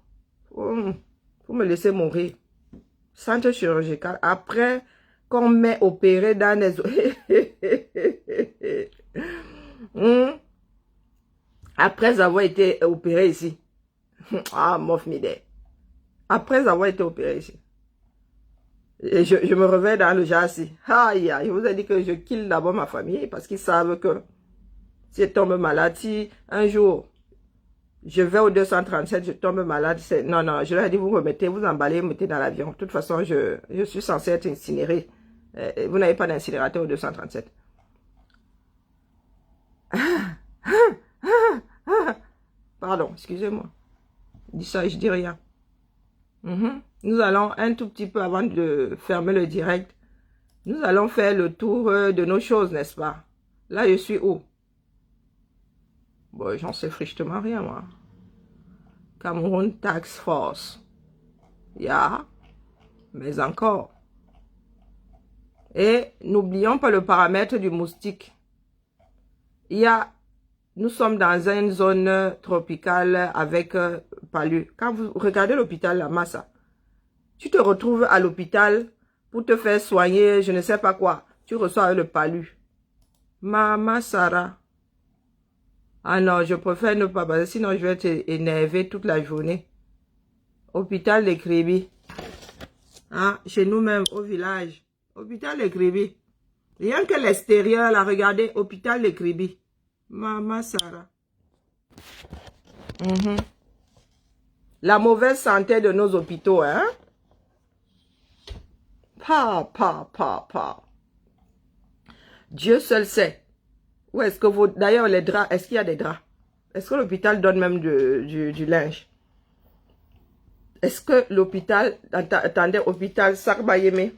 S1: faut me laisser mourir. Centre chirurgical. Après qu'on m'ait opéré dans les... Après avoir été opéré ici. Ah, mof mide. Après avoir été opéré ici. Et je me réveille dans le jassi. Aïe, je vous ai dit que je kill d'abord ma famille parce qu'ils savent que si je tombe malade, si un jour je vais au 237, je tombe malade, non, non, je leur ai dit, vous me mettez, vous emballez, vous mettez dans l'avion. De toute façon, je suis censé être incinéré. Vous n'avez pas d'incinérateur au 237. Pardon, excusez-moi. Je dis ça, je dis rien. Nous allons un tout petit peu avant de fermer le direct. Nous allons faire le tour de nos choses, n'est-ce pas? Là, je suis où? Bon, j'en sais frichement rien, moi. Cameroun Tax Force. Mais encore. Et n'oublions pas le paramètre du moustique. Nous sommes dans une zone tropicale avec palu. Quand vous regardez l'hôpital, la Massa, tu te retrouves à l'hôpital pour te faire soigner, je ne sais pas quoi. Tu reçois le palu. Maman Sarah. Ah non, je préfère ne pas, parce que sinon je vais être énervé toute la journée. Hôpital de Kribi. Chez nous-mêmes, au village. Hôpital de Kribi. Rien que l'extérieur, là, regardez, hôpital de Kribi. Maman Sarah. La mauvaise santé de nos hôpitaux, Pa. Dieu seul sait. Ou est-ce que vous... D'ailleurs, les draps, est-ce qu'il y a des draps? Est-ce que l'hôpital donne même du linge? Est-ce que l'hôpital... Attendez, hôpital Sarbayeme.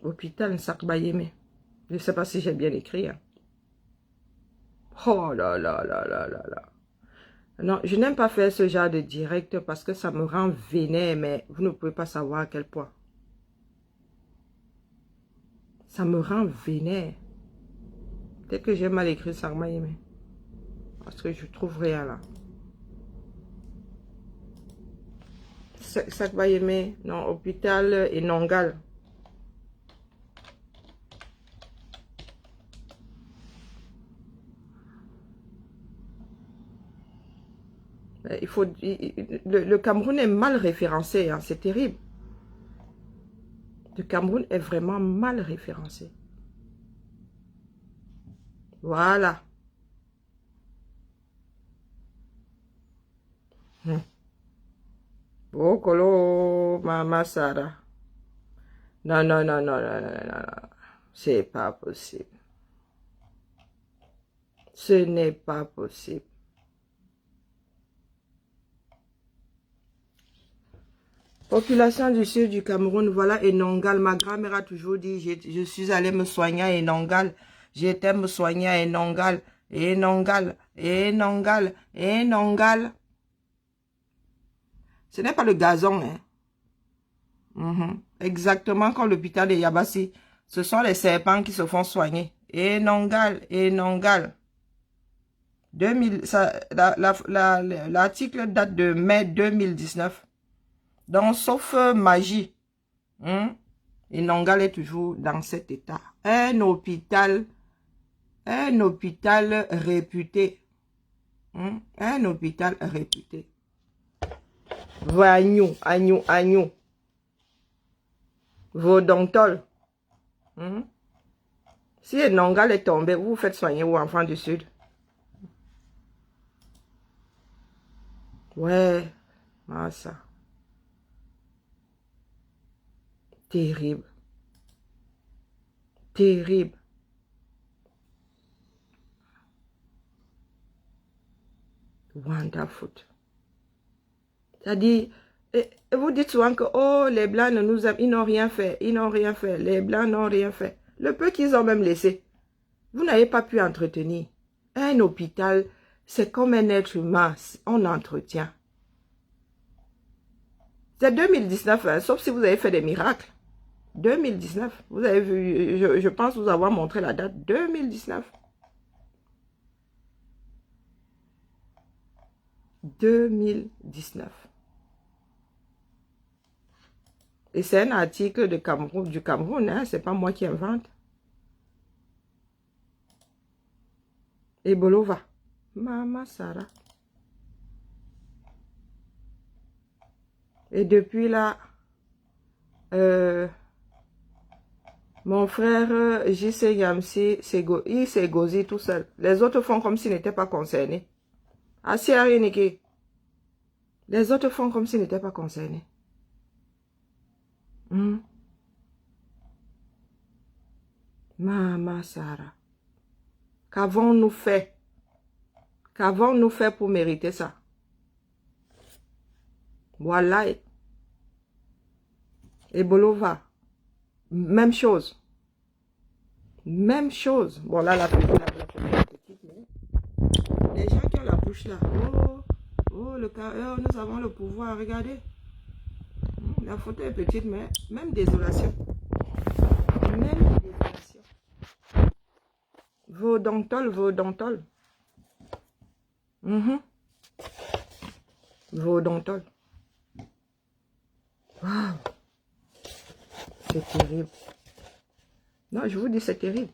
S1: Hôpital Sarbayeme. Je ne sais pas si j'ai bien écrit. Hein. Oh là là là là là là. Non, je n'aime pas faire ce genre de direct parce que ça me rend vénère, mais vous ne pouvez pas savoir à quel point. Ça me rend vénère. Peut-être que j'ai mal écrit Sarbayeme. Parce que je trouve rien là. Sarbayeme, non, hôpital et Nongal. Il faut, le Cameroun est mal référencé, hein, c'est terrible. Le Cameroun est vraiment mal référencé. Voilà. Oh, Kolo, Mama Sarah. Non, non, non, non, non, non, non, non. C'est pas possible. Ce n'est pas possible. Population du sud du Cameroun, voilà Enongal. Ma grand-mère a toujours dit, je suis allée me soigner à Enongal. J'étais me soigner à Enongal. Enongal, Enongal, Enongal. Ce n'est pas le gazon, hein. Exactement comme l'hôpital de Yabassi. Ce sont les serpents qui se font soigner. Enongal, Enongal. 2000, l'article date de mai 2019. Donc, sauf magie, Enongal est toujours dans cet état. Un hôpital réputé. Un hôpital réputé. Agneau, agneau, agneau. Vaudontol. Si Enongal est tombé, vous faites soigner vos enfants du sud. Ouais, ah ça. Terrible. Terrible. Wonderful. C'est-à-dire, vous dites souvent que oh, les Blancs ne nous aiment, ils n'ont rien fait, ils n'ont rien fait, les Blancs n'ont rien fait. Le peu qu'ils ont même laissé, vous n'avez pas pu entretenir. Un hôpital, c'est comme un être humain, on entretient. C'est 2019, hein, sauf si vous avez fait des miracles. 2019, vous avez vu, je pense vous avoir montré la date, 2019. 2019. Et c'est un article de Cameroun, du Cameroun, hein, c'est pas moi qui invente. Et Bolova. Mama Sarah. Et depuis là, mon frère J.C. Yamsi, il s'est gosé tout seul. Les autres font comme s'ils n'étaient pas concernés. Assis à Renike. Les autres font comme s'ils n'étaient pas concernés. Mama Sarah. Qu'avons-nous fait? Qu'avons-nous fait pour mériter ça? Voilà. Et Bolova. Même chose. Même chose. Bon, là, la petite, mais les gens qui ont la bouche là. Oh, nous avons le pouvoir. Regardez. La photo est petite, mais même désolation. Même désolation. Vaudontol, Vaudontol. Vaudontol. Waouh. C'est terrible. Non, je vous dis, c'est terrible.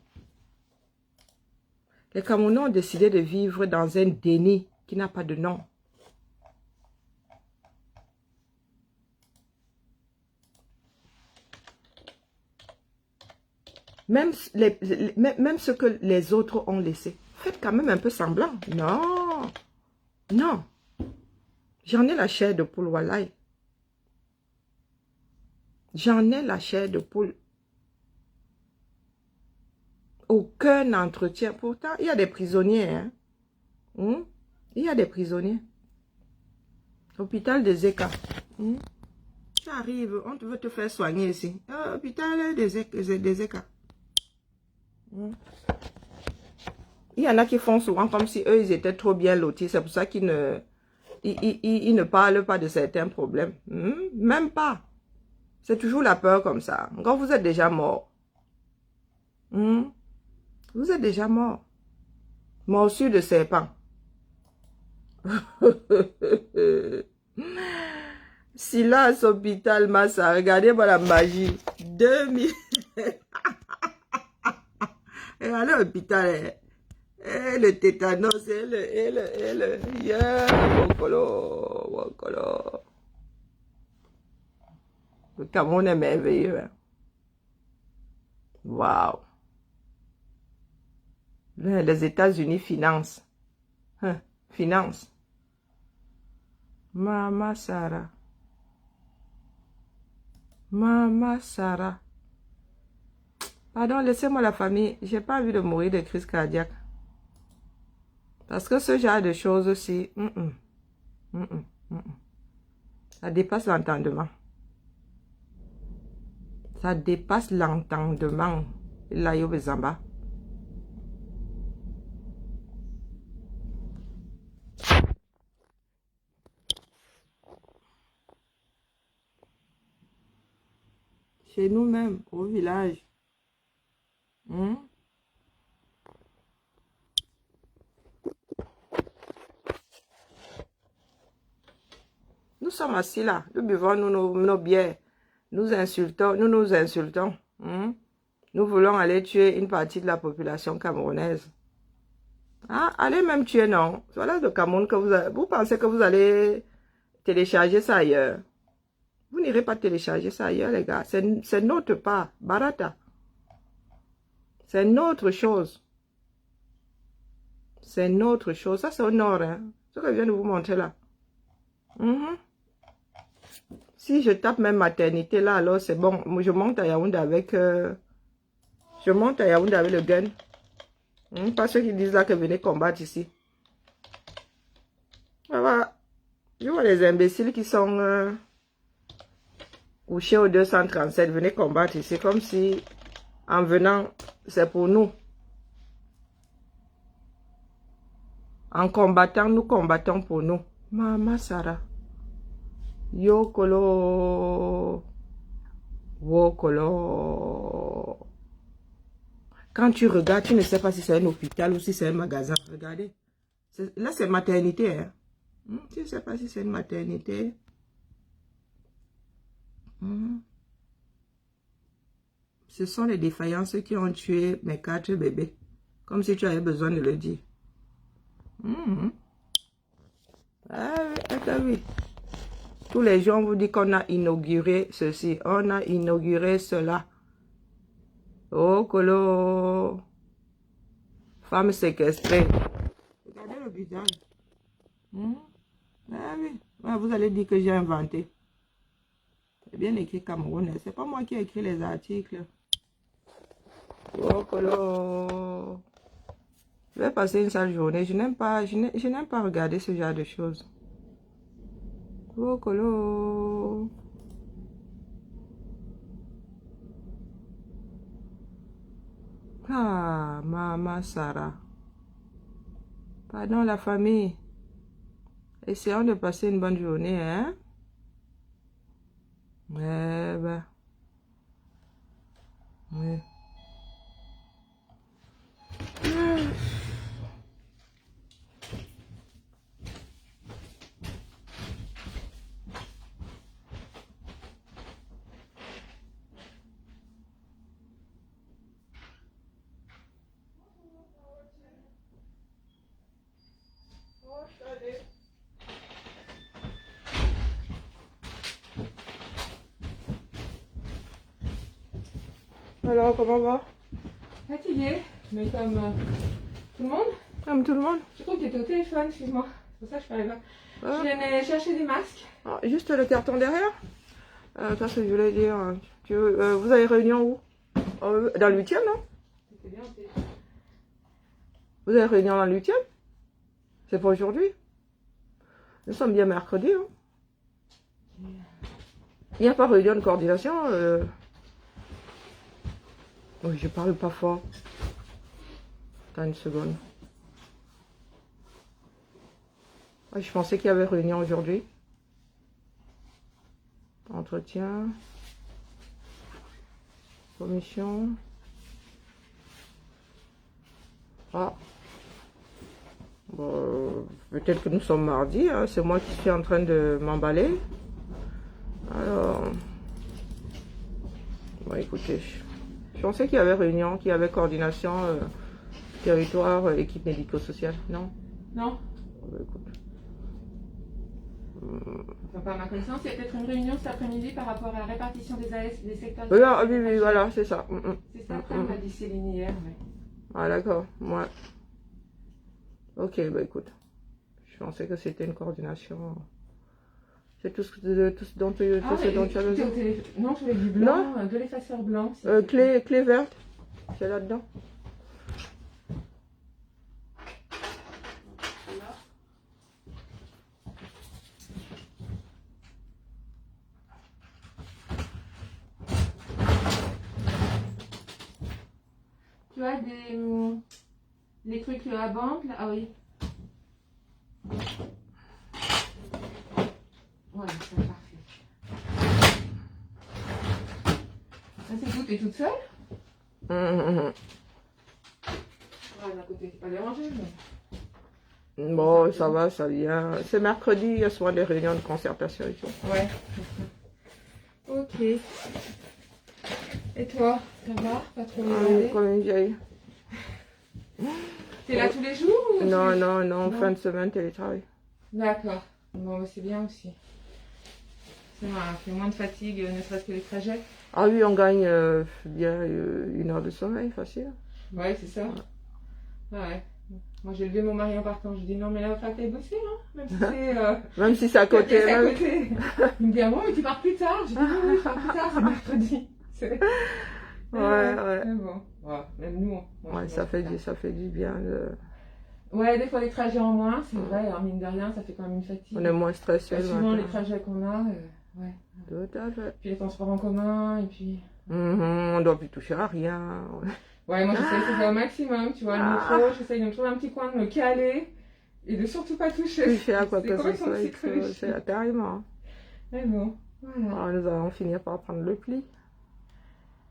S1: Les Camerounais ont décidé de vivre dans un déni qui n'a pas de nom. Même ce que les autres ont laissé. Faites quand même un peu semblant. Non. Non. J'en ai la chair de poule, wallahi. J'en ai la chair de poule. Aucun entretien. Pourtant, il y a des prisonniers. Hein? Il y a des prisonniers. Hôpital des Zeka. Ça arrive, on veut te faire soigner ici. Hôpital des Zeka. Il y en a qui font souvent comme si eux, ils étaient trop bien lotis. C'est pour ça qu'ils ne parlent pas de certains problèmes. Même pas. C'est toujours la peur comme ça. Quand vous êtes déjà mort. Vous êtes déjà mort. Morsure de serpent. Silas Hôpital Massa. Regardez-moi la magie. 2000. Et alors, hôpital, le tétanos, wokolo. Le Cameroun est merveilleux. Hein? Waouh. Les États-Unis financent. Finance. Mama Sarah. Mama Sarah. Pardon, laissez-moi la famille. J'ai pas envie de mourir de crise cardiaque. Parce que ce genre de choses aussi, ça dépasse l'entendement. Ça dépasse l'entendement. Là, yo bezamba. Chez nous-mêmes, au village. Nous sommes assis là, nous buvons nos bières, nous insultons, nous nous insultons. Nous voulons aller tuer une partie de la population camerounaise. Ah, allez même tuer, non. Voilà le Cameroun que vous pensez que vous allez télécharger ça ailleurs. Vous n'irez pas télécharger ça ailleurs, les gars. C'est notre part, Barata. C'est notre chose. C'est notre chose. Ça, c'est au nord, hein. Ce que je viens de vous montrer là. Si je tape même maternité là, alors c'est bon. Je monte à Yaoundé avec... je monte à Yaoundé avec le gun. Pas ceux qui disent là que venez combattre ici. Voilà. Je vois les imbéciles qui sont couchés au 237. Venez combattre ici. Comme si en venant, c'est pour nous. En combattant, nous combattons pour nous. Mama Sarah. Yokolo. Wokolo. Quand tu regardes, tu ne sais pas si c'est un hôpital ou si c'est un magasin. Regardez. Là, c'est maternité. Hein? Tu ne sais pas si c'est une maternité. Ce sont les défaillances qui ont tué mes 4 bébés. Comme si tu avais besoin de le dire. Ah oui. Tous les jours, on vous dit qu'on a inauguré ceci. On a inauguré cela. Oh, colo. Femme séquestrée. Regardez le visage. Ah oui. Ah, vous allez dire que j'ai inventé. C'est bien écrit camerounais. C'est pas moi qui ai écrit les articles. Oh, colo. Je vais passer une sale journée. Je n'aime pas regarder ce genre de choses. Oh, colo. Ah, Mama Sarah. Pardon la famille. Essayons de passer une bonne journée, hein? Eh ben. Oui. Alors, comment va?
S2: Fatiguée, mais comme tout le monde.
S1: Comme tout le monde.
S2: Je crois que tu étais au téléphone, excuse-moi. C'est pour ça que je parlais pas.
S1: Ah.
S2: Je viens chercher des masques.
S1: Ah, juste le carton derrière. Qu'est-ce que je voulais dire? Vous avez réunion où? Dans le 8e, non?
S2: C'était bien,
S1: Vous avez réunion dans le 8e? C'est pour aujourd'hui? Nous sommes bien mercredi, hein? Il n'y a pas réunion de coordination? Oui, je parle pas fort. Attends une seconde. Ah, je pensais qu'il y avait réunion aujourd'hui. Entretien. Commission. Ah. Bon, peut-être que nous sommes mardi. Hein, c'est moi qui suis en train de m'emballer. Alors. Bon, écoutez. Je pensais qu'il y avait réunion, qu'il y avait coordination territoire, équipe médico-sociale. Non?
S2: Non.
S1: Bah, écoute.
S2: Enfin, par ma connaissance, il y a peut-être une réunion cet après-midi par rapport à la répartition des AS des secteurs.
S1: Oui, voilà, c'est ça.
S2: C'est ça qu'elle m'a dit Céline hier. Mais...
S1: Ah, d'accord. Ouais. Ok, bah écoute. Je pensais que c'était une coordination. C'est tout ce dont tu as besoin.
S2: Non, je voulais du blanc, de l'effaceur blanc.
S1: Clé verte. C'est là-dedans.
S2: Tu as les trucs à banque là? Ah oui. Voilà, c'est parfait. Ah, c'est tout, t'es toute seule? Ouais, d'un côté, c'est pas dérangé, mais...
S1: Bon, ça va, ça vient. C'est mercredi, il y a souvent des réunions de concertation et tout.
S2: Ouais. Ok. Et toi, ça va? Pas trop mal?
S1: Comme une vieille.
S2: T'es là tous les jours ou
S1: Non, fin de semaine, télétravail.
S2: D'accord. Bon, c'est bien aussi. Ça fait moins de fatigue, ne serait-ce que les trajets.
S1: Ah oui, on gagne bien 1 heure de sommeil, facile.
S2: Ouais, c'est ça. Ouais. Moi, j'ai levé mon mari en partant. Je dis non, mais là, il va falloir que t'ailles bosser, hein. Même si c'est...
S1: Même si c'est à côté.
S2: C'est à côté. Il me dit, ah bon, mais tu pars plus tard. Je dis, oui, je pars plus tard, c'est mercredi.
S1: Ouais.
S2: Mais bon, ouais, même nous.
S1: Ouais, ça fait du bien.
S2: Ouais, des fois les trajets en moins, c'est vrai, alors mine de rien, ça fait quand même une fatigue.
S1: On est moins stressé.
S2: Souvent les trajets qu'on a, ouais.
S1: Tout à fait.
S2: Puis les transports en commun, et puis...
S1: On ne doit plus toucher à rien.
S2: Ouais, moi j'essaie de faire au maximum, tu vois, le métro, j'essaie de me trouver un petit coin, de me caler, et de surtout pas toucher.
S1: Toucher à quoi que ce soit, c'est carrément.
S2: Mais bon, voilà.
S1: Alors, nous allons finir par prendre le pli.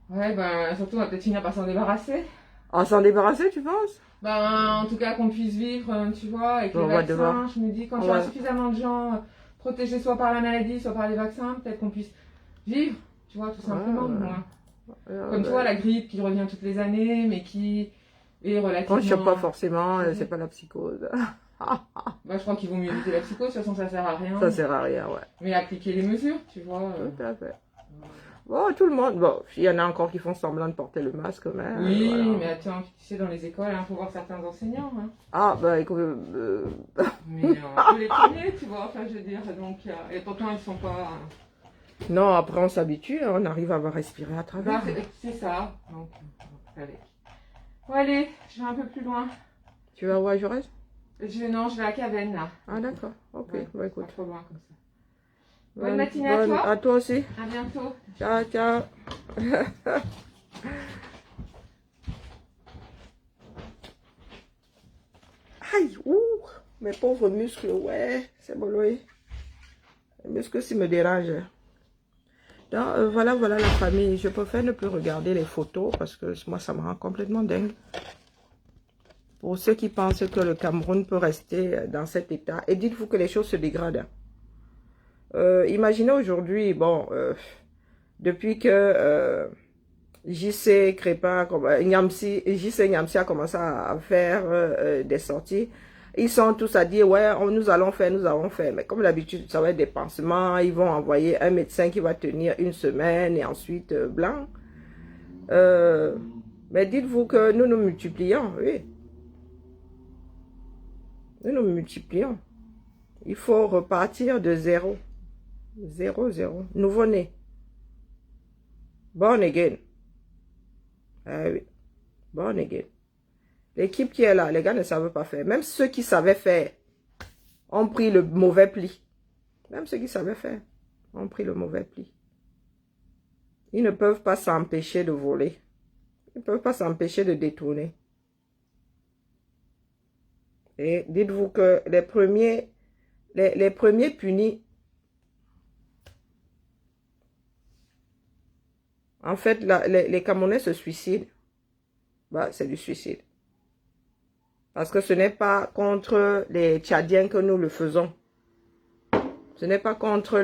S2: Ouais, ben surtout on va peut-être finir par s'en débarrasser.
S1: Ah, s'en débarrasser, tu penses?
S2: Ben, en tout cas qu'on puisse vivre, tu vois, avec les vaccins, je me dis, quand il y aura suffisamment de gens protégés soit par la maladie, soit par les vaccins, peut-être qu'on puisse vivre, tu vois, tout simplement, moins. Comme tu vois, la grippe qui revient toutes les années, mais qui est relativement...
S1: Moi, je ne sais pas forcément, c'est pas la psychose.
S2: Bah, je crois qu'il vaut mieux éviter la psychose, de toute façon, ça sert à rien.
S1: Ça sert à rien, ouais.
S2: Mais appliquer les mesures, tu vois.
S1: Tout à fait. Bon, tout le monde, bon, il y en a encore qui font semblant de porter le masque, mais...
S2: Oui,
S1: voilà.
S2: mais attends, tu sais, dans les écoles, il faut voir certains enseignants. Hein.
S1: Ah, bah, écoute...
S2: Mais on peut les premiers, tu vois, enfin, je veux dire, donc... et pourtant, ils sont pas...
S1: Non, après, on s'habitue, on arrive à respirer à travers.
S2: Bah, c'est ça, donc, allez. Bon, allez, je vais un peu plus loin.
S1: Tu vas où à Jaurès?
S2: Non, je vais à Cavenne, là.
S1: Ah, d'accord, ok,
S2: ouais,
S1: bah, écoute.
S2: Pas trop loin, comme ça. Bonne matinée à toi.
S1: À toi aussi.
S2: À bientôt.
S1: Ciao, ciao. Aïe, ouh, mes pauvres muscles, ouais, c'est bon, oui. Les muscles, ça me dérange. Donc, voilà la famille. Je préfère ne plus regarder les photos parce que moi, ça me rend complètement dingue. Pour ceux qui pensent que le Cameroun peut rester dans cet état, et dites-vous que les choses se dégradent. Imaginez aujourd'hui, bon, depuis que JC Crépa, JC Nyamsi a commencé à faire des sorties, ils sont tous à dire, ouais, nous allons faire. Mais comme d'habitude, ça va être des pansements, ils vont envoyer un médecin qui va tenir 1 semaine et ensuite blanc. Mais dites-vous que nous nous multiplions, oui. Nous nous multiplions. Il faut repartir de zéro. Zéro. Nouveau-né. Born again. Ah oui. Born again. L'équipe qui est là, les gars ne savent pas faire. Même ceux qui savaient faire ont pris le mauvais pli. Même ceux qui savaient faire ont pris le mauvais pli. Ils ne peuvent pas s'empêcher de voler. Ils ne peuvent pas s'empêcher de détourner. Et dites-vous que les premiers punis, en fait, les Camerounais se suicident. Bah, c'est du suicide. Parce que ce n'est pas contre les Tchadiens que nous le faisons. Ce n'est pas contre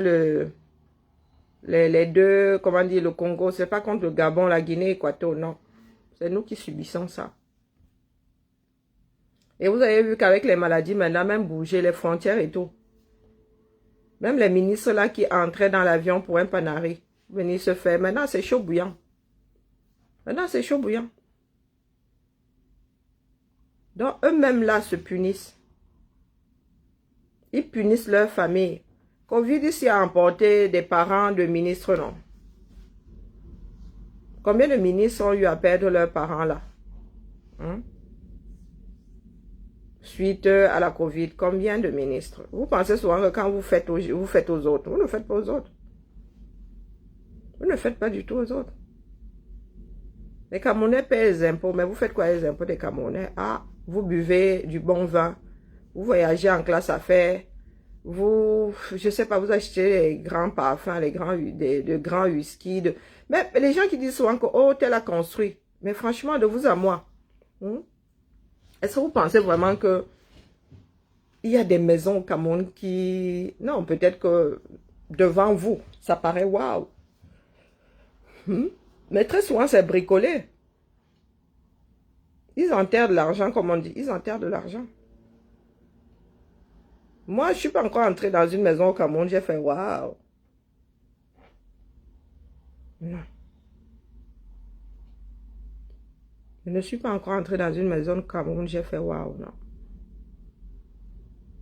S1: les deux, comment dire, le Congo. Ce n'est pas contre le Gabon, la Guinée, l'Équateur, non. C'est nous qui subissons ça. Et vous avez vu qu'avec les maladies, maintenant, même bouger les frontières et tout. Même les ministres là qui entraient dans l'avion pour un panari, venir se faire. Maintenant, c'est chaud bouillant. Maintenant, c'est chaud bouillant. Donc, eux-mêmes là se punissent. Ils punissent leur famille. Covid ici a emporté des parents de ministres, non? Combien de ministres ont eu à perdre leurs parents là? Suite à la Covid, combien de ministres? Vous pensez souvent que quand vous faites aux autres, vous ne faites pas aux autres. Vous ne faites pas du tout aux autres. Les Camerounais paient les impôts, mais vous faites quoi les impôts des Camerounais? Ah, vous buvez du bon vin, vous voyagez en classe affaires, vous, je sais pas, vous achetez les grands parfums, de grands whisky. Mais les gens qui disent souvent que, oh, tel a construit. Mais franchement, de vous à moi, est-ce que vous pensez vraiment que il y a des maisons au Cameroun qui... Non, peut-être que devant vous, ça paraît waouh. Mais très souvent, c'est bricolé. Ils enterrent de l'argent, comme on dit. Ils enterrent de l'argent. Moi, je ne suis pas encore entrée dans une maison au Cameroun. J'ai fait waouh. Non. Je ne suis pas encore entrée dans une maison au Cameroun. J'ai fait waouh, non.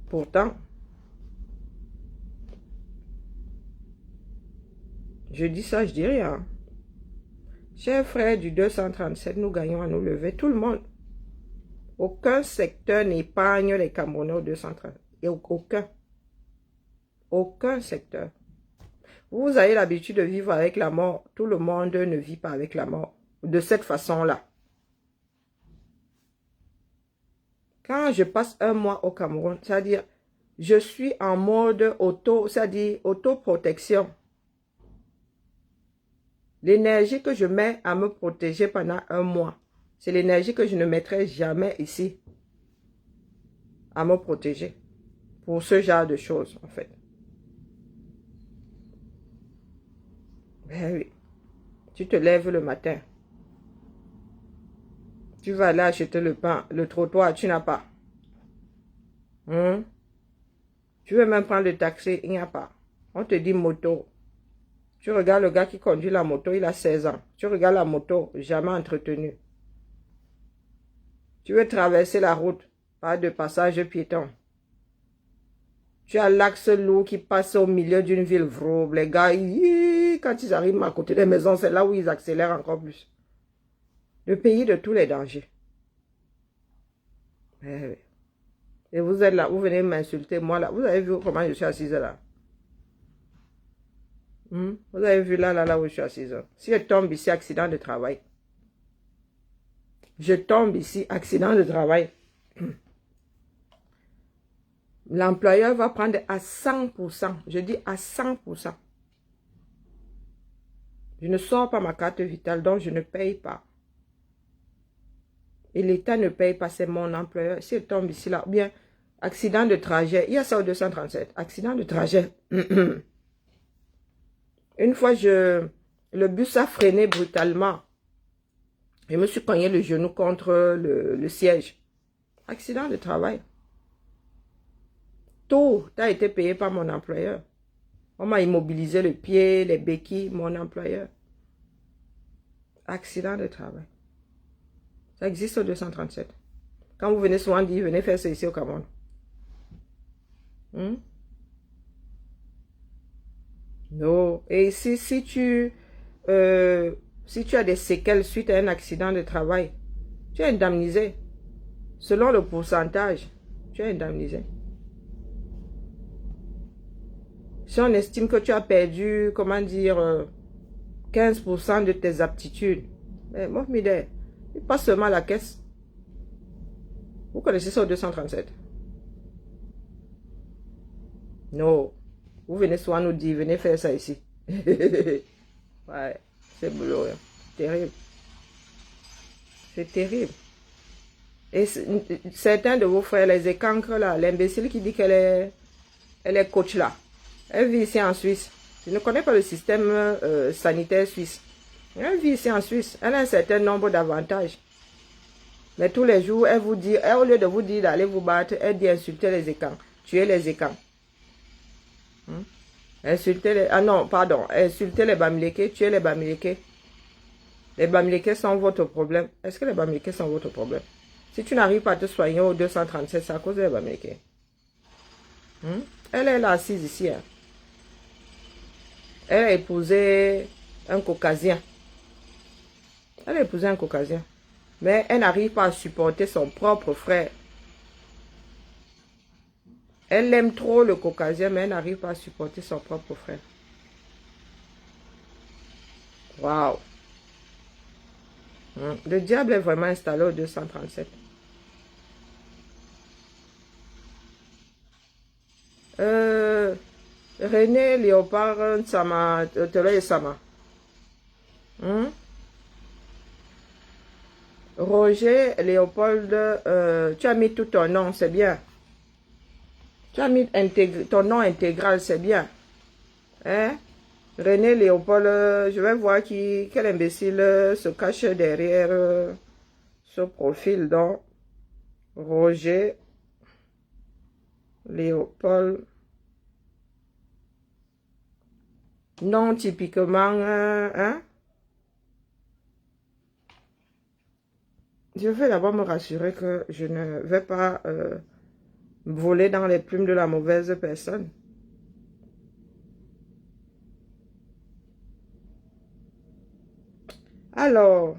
S1: Pourtant, je dis ça, je dis rien. Chers frères du 237, nous gagnons à nous lever. Tout le monde. Aucun secteur n'épargne les Camerounais au 237. Et aucun. Aucun secteur. Vous avez l'habitude de vivre avec la mort. Tout le monde ne vit pas avec la mort. De cette façon-là. Quand je passe un mois au Cameroun, c'est-à-dire, je suis en mode c'est-à-dire autoprotection. L'énergie que je mets à me protéger pendant un mois, c'est l'énergie que je ne mettrai jamais ici à me protéger. Pour ce genre de choses, en fait. Ben oui. Tu te lèves le matin. Tu vas aller acheter le pain, le trottoir, tu n'as pas. Tu veux même prendre le taxi, il n'y a pas. On te dit moto. Tu regardes le gars qui conduit la moto, il a 16 ans. Tu regardes la moto, jamais entretenue. Tu veux traverser la route, pas de passage piéton. Tu as l'axe lourd qui passe au milieu d'une ville. Les gars, quand ils arrivent à côté des maisons, c'est là où ils accélèrent encore plus. Le pays de tous les dangers. Et vous êtes là, vous venez m'insulter, moi là. Vous avez vu comment je suis assise là? Vous avez vu là où je suis assise. Si je tombe ici, accident de travail. Je tombe ici, accident de travail. L'employeur va prendre à 100%. Je dis à 100%. Je ne sors pas ma carte vitale, donc je ne paye pas. Et l'État ne paye pas, c'est mon employeur. Si je tombe ici, là, ou bien accident de trajet. Il y a ça au 237. Accident de trajet. Une fois, le bus a freiné brutalement. Je me suis cogné le genou contre le siège. Accident de travail. Tout a été payé par mon employeur. On m'a immobilisé le pied, les béquilles, mon employeur. Accident de travail. Ça existe au 237. Quand vous venez souvent dire, venez faire ça ici au Cameroun. Hmm? Non. Et si tu as des séquelles suite à un accident de travail, tu es indemnisé. Selon le pourcentage, tu es indemnisé. Si on estime que tu as perdu, comment dire, 15% de tes aptitudes, mais moi, pas seulement la caisse. Vous connaissez ça au 237? Non. Vous venez souvent nous dire, venez faire ça ici. Ouais, c'est boulot. Hein. Terrible. C'est terrible. Et certains de vos frères, les écancres là, l'imbécile qui dit elle est coach là, elle vit ici en Suisse. Je ne connais pas le système sanitaire suisse. Elle vit ici en Suisse. Elle a un certain nombre d'avantages. Mais tous les jours, elle vous dit, au lieu de vous dire d'aller vous battre, elle dit insulter les écancres, tuer les écancres. Insulter les... Ah non, pardon. Insulter les Bamileke, tuer les Bamileke. Les Bamileke sont votre problème. Est-ce que les Bamileke sont votre problème? Si tu n'arrives pas à te soigner au 237, c'est à cause des Bamileke. Elle est là assise ici. Hein. Elle a épousé un caucasien. Elle a épousé un caucasien. Mais elle n'arrive pas à supporter son propre frère. Elle aime trop le caucasien, mais elle n'arrive pas à supporter son propre frère. Waouh! Le diable est vraiment installé au 237. René Léopard Nsama, Tele Sama. Roger Léopold, tu as mis tout ton nom, c'est bien. Tu as mis ton nom intégral, c'est bien. Hein? René Léopold, je vais voir quel imbécile se cache derrière ce profil. Donc, Roger Léopold. Non, typiquement, hein? Je vais d'abord me rassurer que je ne vais pas voler dans les plumes de la mauvaise personne. Alors,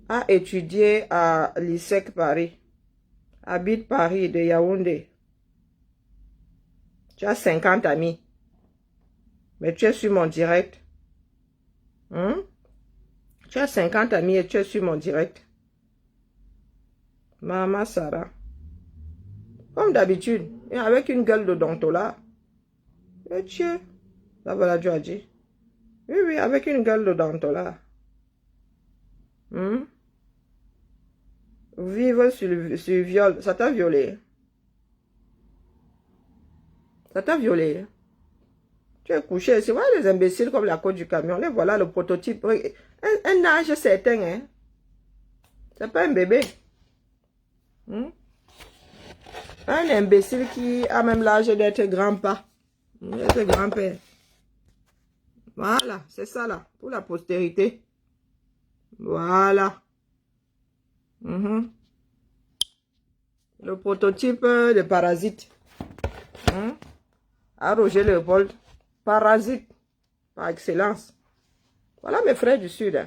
S1: a étudié à l'ISEC Paris, habite Paris de Yaoundé. Tu as 50 amis, mais tu es sur mon direct. Tu as 50 amis et tu es sur mon direct. Maman Sarah. Comme d'habitude, et avec une gueule de dontola. Et Dieu, ça voilà, tu as dit. Oui, oui, avec une gueule de dantola. Vivre sur viol, ça t'a violé. Ça t'a violé. Tu es couché. C'est vrai, les imbéciles comme la côte du camion. Les voilà le prototype. Un âge certain, hein. C'est pas un bébé. Un imbécile qui a même l'âge d'être grand-père. D'être grand-père. Voilà, c'est ça là, pour la postérité. Voilà. Le prototype de parasite. À Roger Léopold. Parasite. Par excellence. Voilà mes frères du Sud.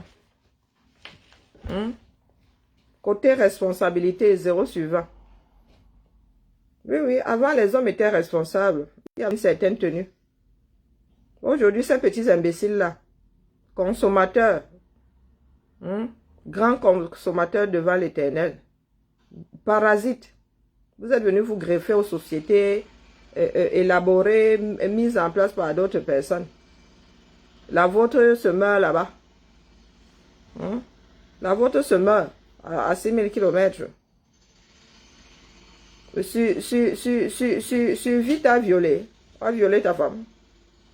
S1: Côté responsabilité, 0 sur 20. Oui, oui, avant les hommes étaient responsables. Il y avait une certaine tenue. Aujourd'hui, ces petits imbéciles-là, consommateurs, grands consommateurs devant l'éternel, parasites, vous êtes venus vous greffer aux sociétés élaborées, mises en place par d'autres personnes. La vôtre se meurt là-bas. La vôtre se meurt à 6000 km. Vite à violer. À violer ta femme.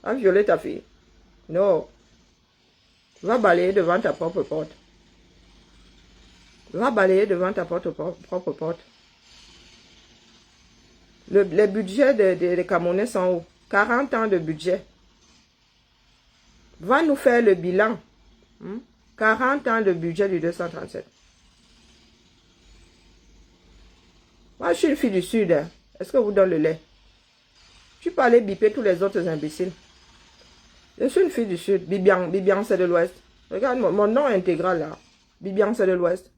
S1: À violer ta fille. Non. Va balayer devant ta propre porte. Va balayer devant ta propre porte. Les budgets des Camerounais sont hauts. 40 ans de budget. Va nous faire le bilan. 40 ans de budget du 237. Moi, je suis une fille du Sud. Est-ce que vous donne le lait? Tu peux aller biper tous les autres imbéciles. Je suis une fille du Sud. Bibian, Bibian c'est de l'Ouest. Regarde mon nom intégral là. Bibian c'est de l'Ouest.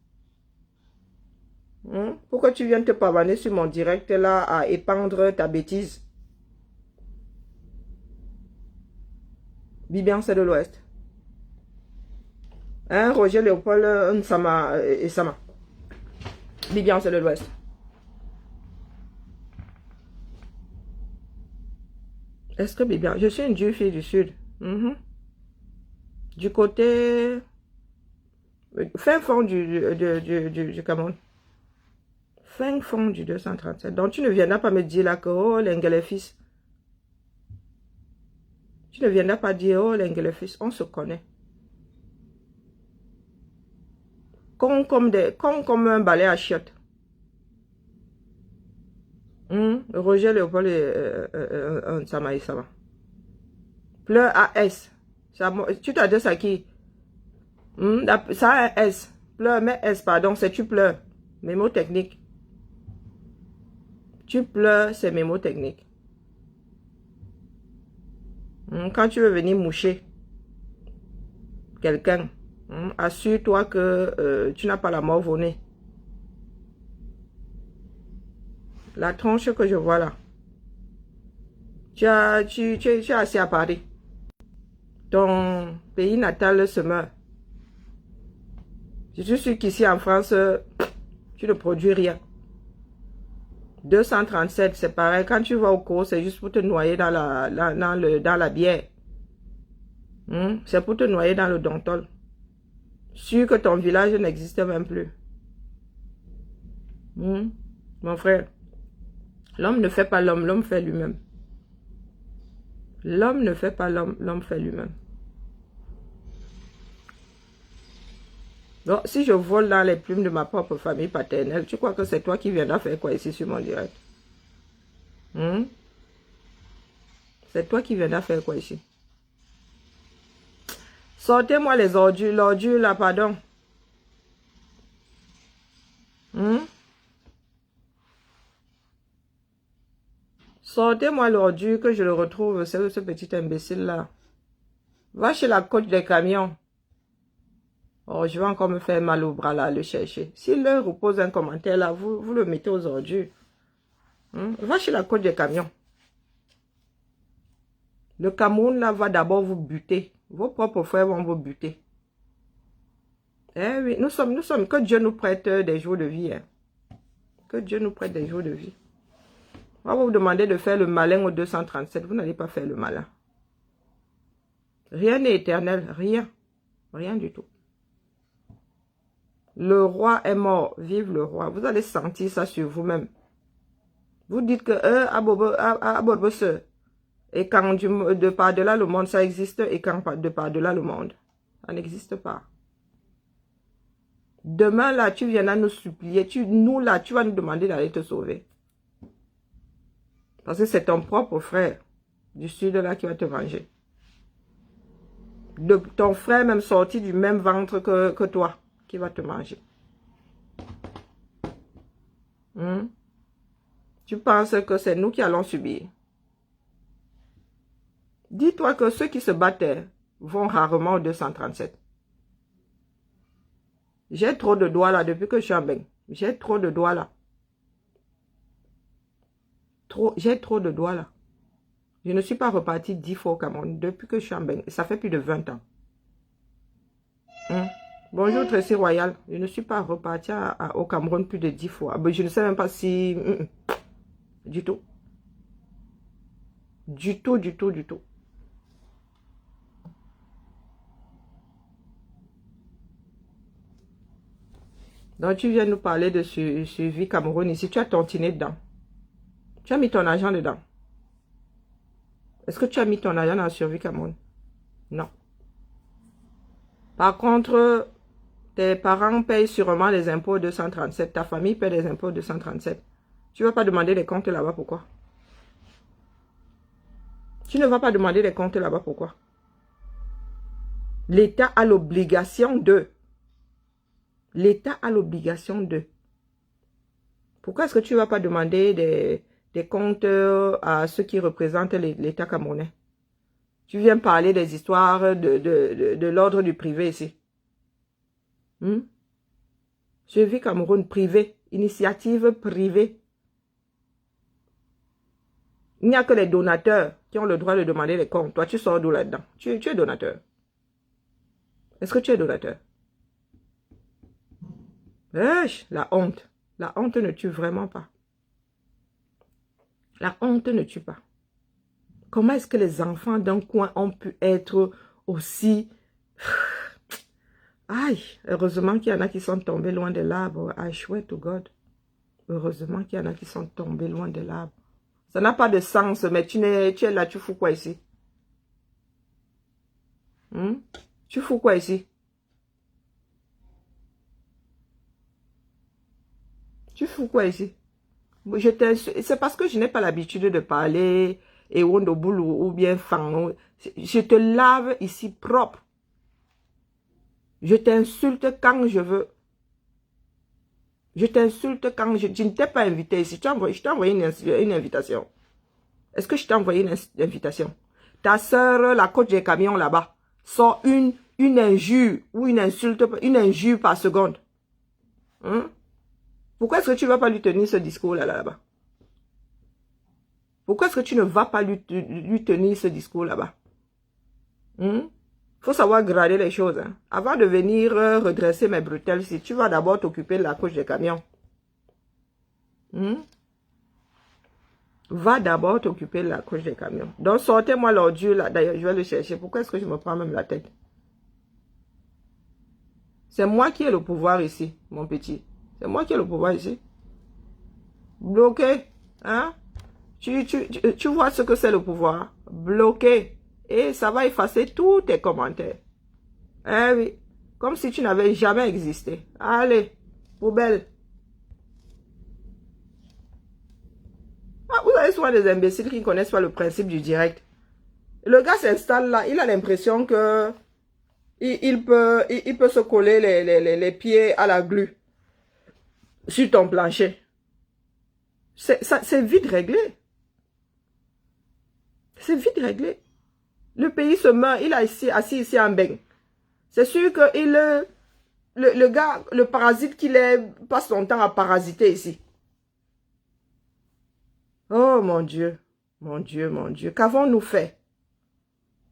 S1: Pourquoi tu viens te pavaner sur mon direct là à épandre ta bêtise? Bibian c'est de l'Ouest. Hein, Roger Léopold Nsama et Sama. Bibian c'est de l'Ouest. Est-ce que Bibian... Je suis une dure fille du Sud. Du côté... Fin fond du Cameroun. Fin fond du 237. Donc tu ne viendras pas me dire là que oh l'Engle fils. Tu ne viendras pas dire oh l'Engle fils. On se connaît. Comme un balai à chiottes. Roger Léopold et Sama. Pleur à S. Tu t'adresses à qui? Ça a un S. Pleur, mais S, pardon, c'est tu pleures. Mes mots techniques. Tu pleures, c'est mes mots techniques. Quand tu veux venir moucher quelqu'un, assure-toi que tu n'as pas la mort au nez. La tronche que je vois là. Tu es assis à Paris. Ton pays natal se meurt. Je suis sûr qu'ici en France, tu ne produis rien. 237, c'est pareil. Quand tu vas au cours, c'est juste pour te noyer dans la bière. C'est pour te noyer dans le Dontol. Sûr que ton village n'existe même plus. Mon frère. L'homme ne fait pas l'homme, l'homme fait lui-même. L'homme ne fait pas l'homme, l'homme fait lui-même. Donc, si je vole dans les plumes de ma propre famille paternelle, tu crois que c'est toi qui viendras faire quoi ici sur mon direct? C'est toi qui viendras faire quoi ici? Sortez-moi les ordures, l'ordure là, pardon. Sortez-moi l'ordure que je le retrouve, c'est ce petit imbécile là. Va chez la côte des camions. Oh, je vais encore me faire mal au bras là, le chercher. S'il leur repose un commentaire là, vous le mettez aux ordures. Va chez la côte des camions. Le Cameroun là va d'abord vous buter. Vos propres frères vont vous buter. Eh oui, nous sommes, que Dieu nous prête des jours de vie. Hein. Que Dieu nous prête des jours de vie. On va vous demander de faire le malin au 237. Vous n'allez pas faire le malin. Rien n'est éternel. Rien. Rien du tout. Le roi est mort. Vive le roi. Vous allez sentir ça sur vous-même. Vous dites que et quand de par-delà le monde, ça existe. Et quand de par-delà le monde, ça n'existe pas. Demain, là, tu viendras nous supplier. Nous, là, tu vas nous demander d'aller te sauver. Parce que c'est ton propre frère du sud, là, qui va te venger. Ton frère même sorti du même ventre que toi, qui va te manger. Tu penses que c'est nous qui allons subir. Dis-toi que ceux qui se battent vont rarement au 237. J'ai trop de doigts là depuis que je suis en bain. J'ai trop de doigts là. J'ai trop de doigts là. Je ne suis pas reparti 10 fois au Cameroun depuis que je suis en bain. Ça fait plus de 20 ans. Bonjour Tracy Royal. Je ne suis pas reparti au Cameroun plus de 10 fois. Je ne sais même pas si... Du tout. Du tout, du tout, du tout. Donc tu viens nous parler de suivi Cameroun ici. Tu as tontiné dedans. Tu as mis ton argent dedans. Est-ce que tu as mis ton argent dans la survie Cameroun? Non. Par contre, tes parents payent sûrement les impôts 237. Ta famille paie les impôts 237. Tu ne vas pas demander les comptes là-bas, pourquoi? Tu ne vas pas demander les comptes là-bas, pourquoi? L'État a l'obligation de. L'État a l'obligation de. Pourquoi est-ce que tu ne vas pas demander des comptes à ceux qui représentent l'État camerounais. Tu viens parler des histoires de l'ordre du privé ici. Suivi Cameroun privé, initiative privée. Il n'y a que les donateurs qui ont le droit de demander les comptes. Toi, tu sors d'où là-dedans? Tu es donateur. Est-ce que tu es donateur? La honte. La honte ne tue vraiment pas. La honte ne tue pas. Comment est-ce que les enfants d'un coin ont pu être aussi... Aïe, heureusement qu'il y en a qui sont tombés loin de l'arbre. I swear to God. Heureusement qu'il y en a qui sont tombés loin de l'arbre. Ça n'a pas de sens, mais tu es là, tu fous quoi ici? Tu fous quoi ici? Tu fous quoi ici? C'est parce que je n'ai pas l'habitude de parler et ou bien fan. Je te lave ici propre. Je t'insulte quand je veux. Je t'insulte quand je ne t'ai pas invité ici. Je t'ai envoyé une invitation. Est-ce que je t'ai envoyé une invitation? Ta soeur, la coach des camions là-bas, sort une injure ou une insulte, une injure par seconde. Pourquoi est-ce que tu ne vas pas lui tenir ce discours là-bas? Pourquoi est-ce que tu ne vas pas lui tenir ce discours là-bas? Faut savoir grader les choses. Avant de venir redresser mes bretelles, si tu vas d'abord t'occuper de la couche des camions. Va d'abord t'occuper de la couche des camions. Donc sortez-moi l'ordure là. D'ailleurs, je vais le chercher. Pourquoi est-ce que je me prends même la tête? C'est moi qui ai le pouvoir ici, mon petit. C'est moi qui ai le pouvoir ici. Bloqué. Hein? Tu vois ce que c'est le pouvoir? Bloqué. Et ça va effacer tous tes commentaires. Eh oui. Comme si tu n'avais jamais existé. Allez. Poubelle. Ah, vous avez souvent des imbéciles qui ne connaissent pas le principe du direct. Le gars s'installe là. Il a l'impression que il peut se coller les pieds à la glu sur ton plancher. C'est vite réglé. C'est vite réglé. Le pays se meurt, il a assis ici en beigne. C'est sûr que le gars, le parasite qu'il est, passe son temps à parasiter ici. Oh mon Dieu, mon Dieu, mon Dieu. Qu'avons-nous fait?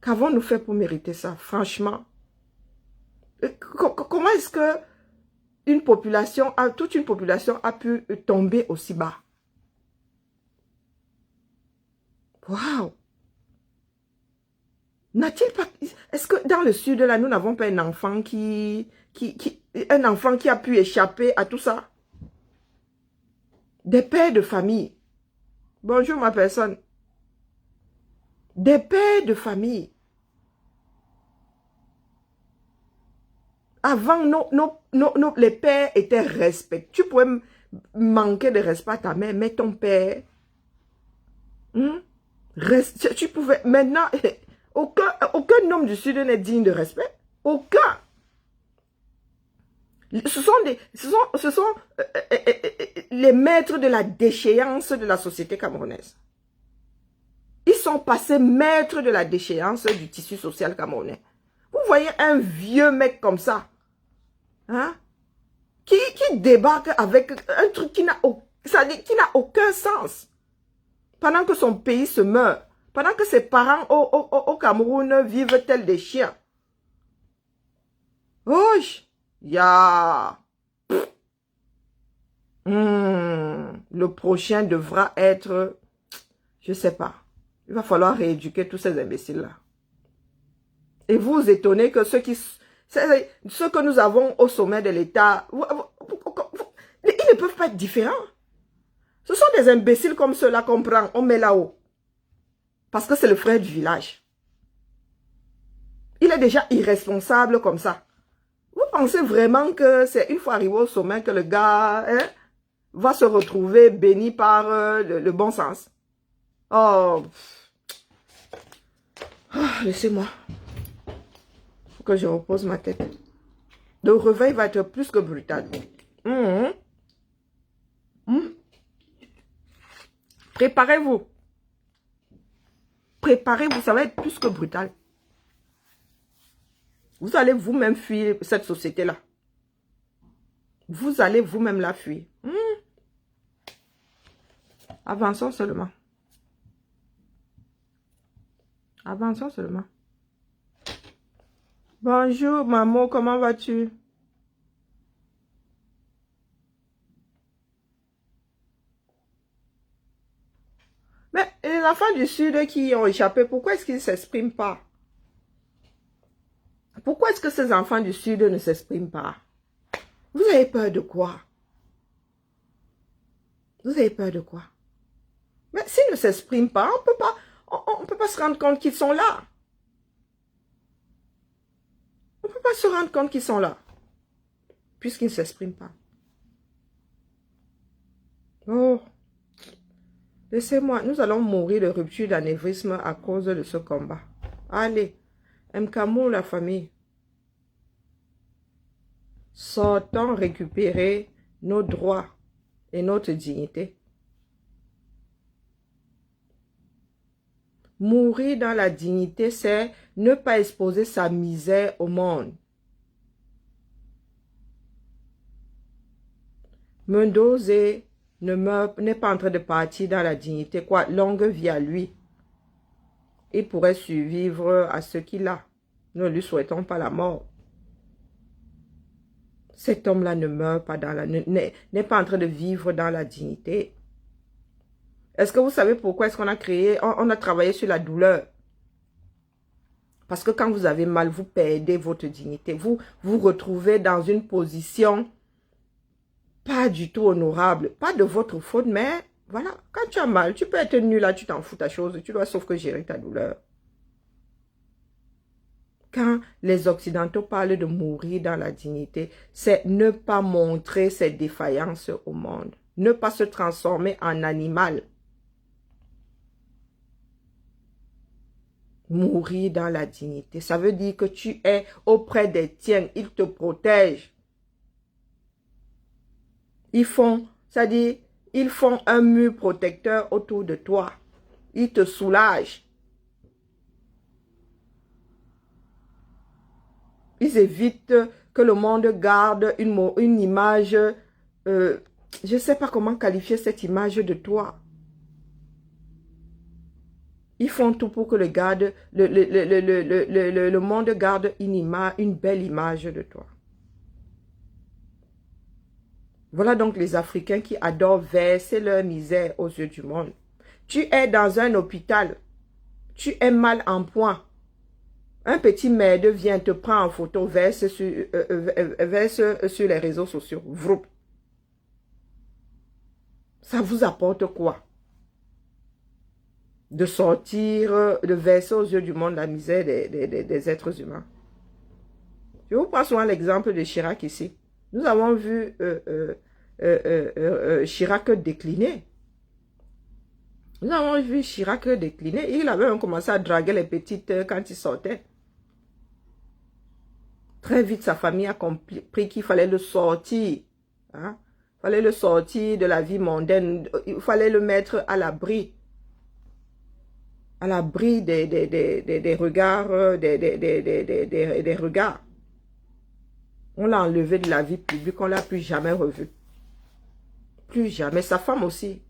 S1: Qu'avons-nous fait pour mériter ça, franchement? Comment est-ce que toute une population a pu tomber aussi bas? Waouh! N'a-t-il pas... Est-ce que dans le sud, là, nous n'avons pas un enfant un enfant qui a pu échapper à tout ça? Des pères de famille. Bonjour ma personne. Des pères de famille. Avant, les pères étaient respectés. Tu pouvais manquer de respect à ta mère, mais ton père... tu pouvais... Maintenant... Aucun homme du Sud n'est digne de respect. Aucun. Ce sont les maîtres de la déchéance de la société camerounaise. Ils sont passés maîtres de la déchéance du tissu social camerounais. Vous voyez un vieux mec comme ça, hein, qui débarque avec un truc qui n'a aucun sens. Pendant que son pays se meurt. Pendant que ses parents au Cameroun vivent tels des chiens. Oh, le prochain devra être, je sais pas. Il va falloir rééduquer tous ces imbéciles-là. Et vous vous étonnez que ceux que nous avons au sommet de l'État, ils ne peuvent pas être différents. Ce sont des imbéciles comme ceux-là qu'on prend, on met là-haut. Parce que c'est le frère du village. Il est déjà irresponsable comme ça. Vous pensez vraiment que c'est une fois arrivé au sommet que le gars va se retrouver béni par le bon sens? Oh, laissez-moi. Il faut que je repose ma tête. Le réveil va être plus que brutal. Préparez-vous. Préparez-vous, ça va être plus que brutal. Vous allez vous-même fuir cette société-là. Vous allez vous-même la fuir. Avançons seulement. Avançons seulement. Bonjour, maman, comment vas-tu? Mais les enfants du Sud qui ont échappé, pourquoi est-ce qu'ils ne s'expriment pas? Pourquoi est-ce que ces enfants du Sud ne s'expriment pas? Vous avez peur de quoi? Vous avez peur de quoi? Mais s'ils ne s'expriment pas, on ne peut pas se rendre compte qu'ils sont là. On ne peut pas se rendre compte qu'ils sont là, puisqu'ils ne s'expriment pas. Oh, laissez-moi, nous allons mourir de rupture d'anévrisme à cause de ce combat. Allez, Mkamou, la famille. Sortons récupérer nos droits et notre dignité. Mourir dans la dignité, c'est ne pas exposer sa misère au monde. Mendoza n'est pas en train de partir dans la dignité. Quoi, longue vie à lui. Il pourrait survivre à ce qu'il a. Nous ne lui souhaitons pas la mort. Cet homme-là ne meurt pas dans la... n'est pas en train de vivre dans la dignité. Est-ce que vous savez pourquoi est-ce qu'on a créé... On a travaillé sur la douleur. Parce que quand vous avez mal, vous perdez votre dignité. Vous vous retrouvez dans une position pas du tout honorable. Pas de votre faute, mais voilà. Quand tu as mal, tu peux être nul là, tu t'en fous ta chose. Tu dois sauf que gérer ta douleur. Quand les Occidentaux parlent de mourir dans la dignité, c'est ne pas montrer ses défaillances au monde. Ne pas se transformer en animal. Mourir dans la dignité, ça veut dire que tu es auprès des tiens, ils te protègent. Ils font un mur protecteur autour de toi. Ils te soulagent. Ils évitent que le monde garde une image, je ne sais pas comment qualifier cette image de toi. Ils font tout pour que le monde garde une belle image de toi. Voilà donc les Africains qui adorent verser leur misère aux yeux du monde. Tu es dans un hôpital, tu es mal en point. Un petit merde vient te prendre en photo, verse sur les réseaux sociaux. Vroup. Ça vous apporte quoi? De sortir, de verser aux yeux du monde la misère des êtres humains. Je vous prends souvent l'exemple de Chirac ici. Nous avons vu Chirac décliner. Nous avons vu Chirac décliner. Il avait même commencé à draguer les petites quand il sortait. Très vite, sa famille a compris qu'il fallait le sortir. Hein? Il fallait le sortir de la vie mondaine. Il fallait le mettre à l'abri. À l'abri des regards, des regards. On l'a enlevé de la vie publique, on ne l'a plus jamais revu. Plus jamais. Sa femme aussi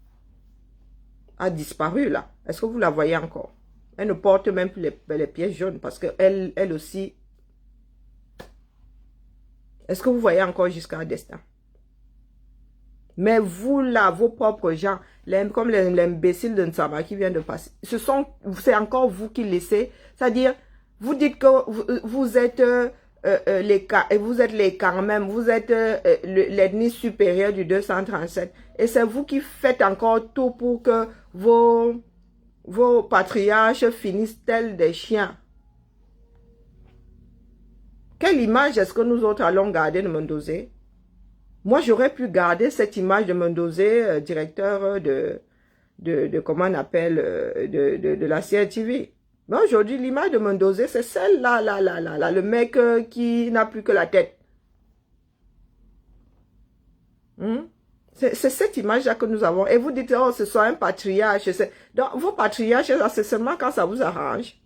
S1: a disparu là. Est-ce que vous la voyez encore? Elle ne porte même plus les pièces jaunes parce qu'elle aussi... Est-ce que vous voyez encore jusqu'à un destin? Mais vous là, vos propres gens, comme l'imbécile de Nsama qui vient de passer, c'est encore vous qui laissez. C'est-à-dire, vous dites que vous êtes les quand même, vous êtes l'ethnie supérieure du 237. Et c'est vous qui faites encore tout pour que vos patriarches finissent tels des chiens. Quelle image est-ce que nous autres allons garder de Mendoza? Moi, j'aurais pu garder cette image de Mendoza, directeur de comment on appelle, de la CRTV. Mais aujourd'hui, l'image de Mendoza, c'est celle-là, le mec qui n'a plus que la tête. C'est cette image-là que nous avons. Et vous dites, oh, ce soit un patriarche. Donc, vos patriarches, c'est seulement quand ça vous arrange.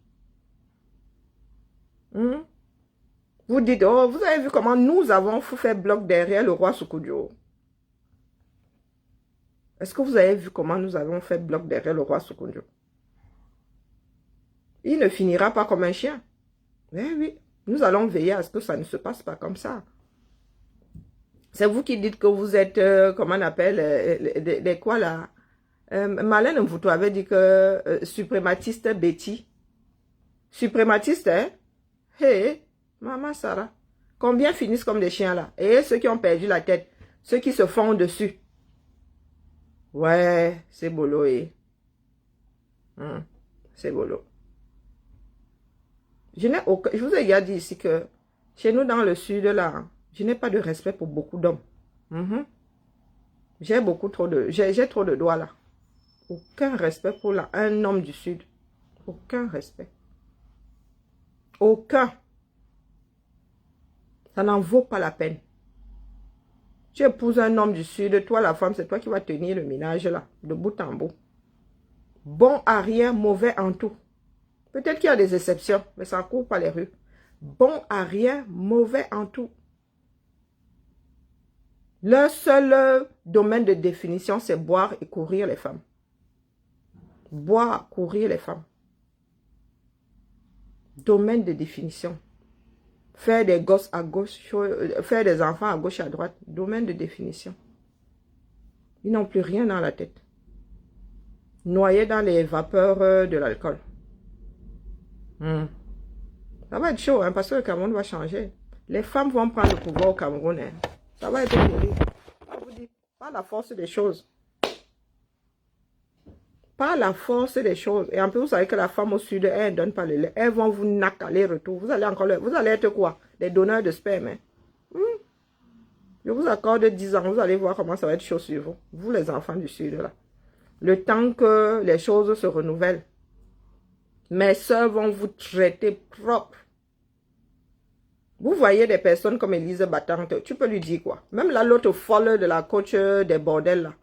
S1: Vous dites, oh, vous avez vu comment nous avons fait bloc derrière le roi Soukoudjo. Est-ce que vous avez vu comment nous avons fait bloc derrière le roi Soukoudjo? Il ne finira pas comme un chien. Eh oui, nous allons veiller à ce que ça ne se passe pas comme ça. C'est vous qui dites que vous êtes, comment on appelle, des quoi là? Malène Mvouto avait dit que suprématiste Betty. Suprématiste, hein? Hé, maman Sarah. Combien finissent comme des chiens là? Et ceux qui ont perdu la tête, ceux qui se font dessus. Ouais, c'est bolo, c'est bolo. Je vous ai déjà dit ici que chez nous dans le sud là, je n'ai pas de respect pour beaucoup d'hommes. J'ai trop de doigts là. Aucun respect pour un homme du sud. Aucun respect. Aucun. Ça n'en vaut pas la peine. Tu épouses un homme du sud, toi la femme, c'est toi qui vas tenir le ménage là, de bout en bout. Bon à rien, mauvais en tout. Peut-être qu'il y a des exceptions, mais ça ne court pas les rues. Bon à rien, mauvais en tout. Leur seul domaine de définition, c'est boire et courir les femmes. Boire, courir les femmes. Domaine de définition. Faire des gosses à gauche, faire des enfants à gauche et à droite. Domaine de définition. Ils n'ont plus rien dans la tête. Noyés dans les vapeurs de l'alcool. Ça va être chaud, hein, parce que le Cameroun va changer. Les femmes vont prendre le pouvoir au Cameroun. Hein. Ça va être terrible. Je vous dis, pas la force des choses. Pas la force des choses. Et en plus, vous savez que la femme au sud, elle ne donne pas le lait. Elles vont vous nacaler retour. Vous allez être quoi? Des donneurs de sperme. Hein? Je vous accorde 10 ans. Vous allez voir comment ça va être chaud sur vous. Vous, les enfants du sud, là. Le temps que les choses se renouvellent. Mes soeurs vont vous traiter propre. Vous voyez des personnes comme Élise Battante, tu peux lui dire quoi? Même là, l'autre folle de la coach des bordels là.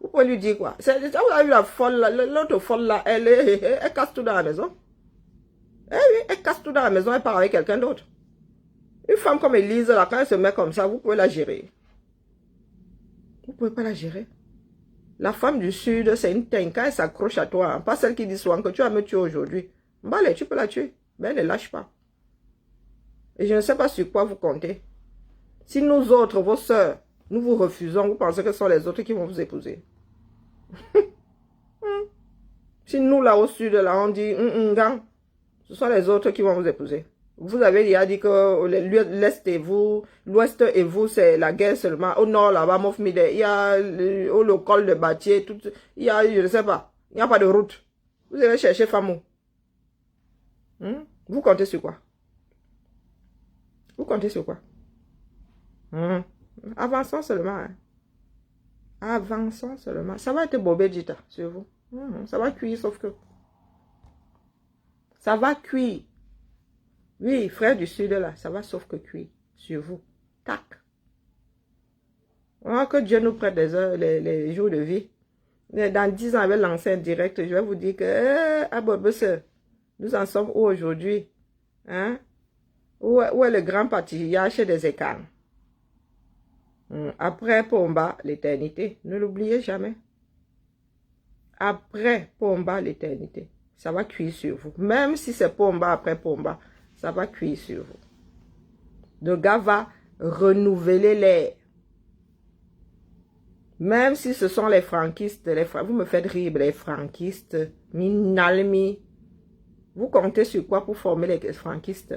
S1: Vous pouvez lui dire quoi? Vous avez vu la folle là, l'autre folle là, elle casse tout dans la maison. Eh oui, elle casse tout dans la maison, elle part avec quelqu'un d'autre. Une femme comme Élise là, quand elle se met comme ça, vous pouvez la gérer. Vous ne pouvez pas la gérer. La femme du sud, c'est une teigne. Quand elle s'accroche à toi, hein, pas celle qui dit souvent que tu vas me tuer aujourd'hui. Allez, tu peux la tuer. Mais elle ne lâche pas. Et je ne sais pas sur quoi vous comptez. Si nous autres, vos sœurs, nous vous refusons, vous pensez que ce sont les autres qui vont vous épouser. Si nous, là au sud, là, on dit, ce sont les autres qui vont vous épouser. Vous avez déjà dit que l'Est et vous, l'Ouest et vous, c'est la guerre seulement. Au nord, là-bas, il y a le col de Batier, tout, il y a, je ne sais pas, il n'y a pas de route. Vous allez chercher Famou. Vous comptez sur quoi? Vous comptez sur quoi? Avançons seulement. Hein. Avançons seulement. Ça va être bobé dita sur vous. Ça va cuire, sauf que... Ça va cuire. Oui, frère du sud là, ça va sauf que cuire sur vous. Tac. Oh, que Dieu nous prête des heures, les jours de vie. Dans 10 ans, avec l'enceinte direct, je vais vous dire que, nous en sommes où aujourd'hui? Hein? Où est le grand patriarche des écarts? Après Pomba, l'éternité. Ne l'oubliez jamais. Après Pomba, l'éternité. Ça va cuire sur vous. Même si c'est Pomba après Pomba, ça va cuire sur vous. Le gars va renouveler l'air. Même si ce sont les franquistes, vous me faites rire, les franquistes, Minalmi. Vous comptez sur quoi pour former les franquistes?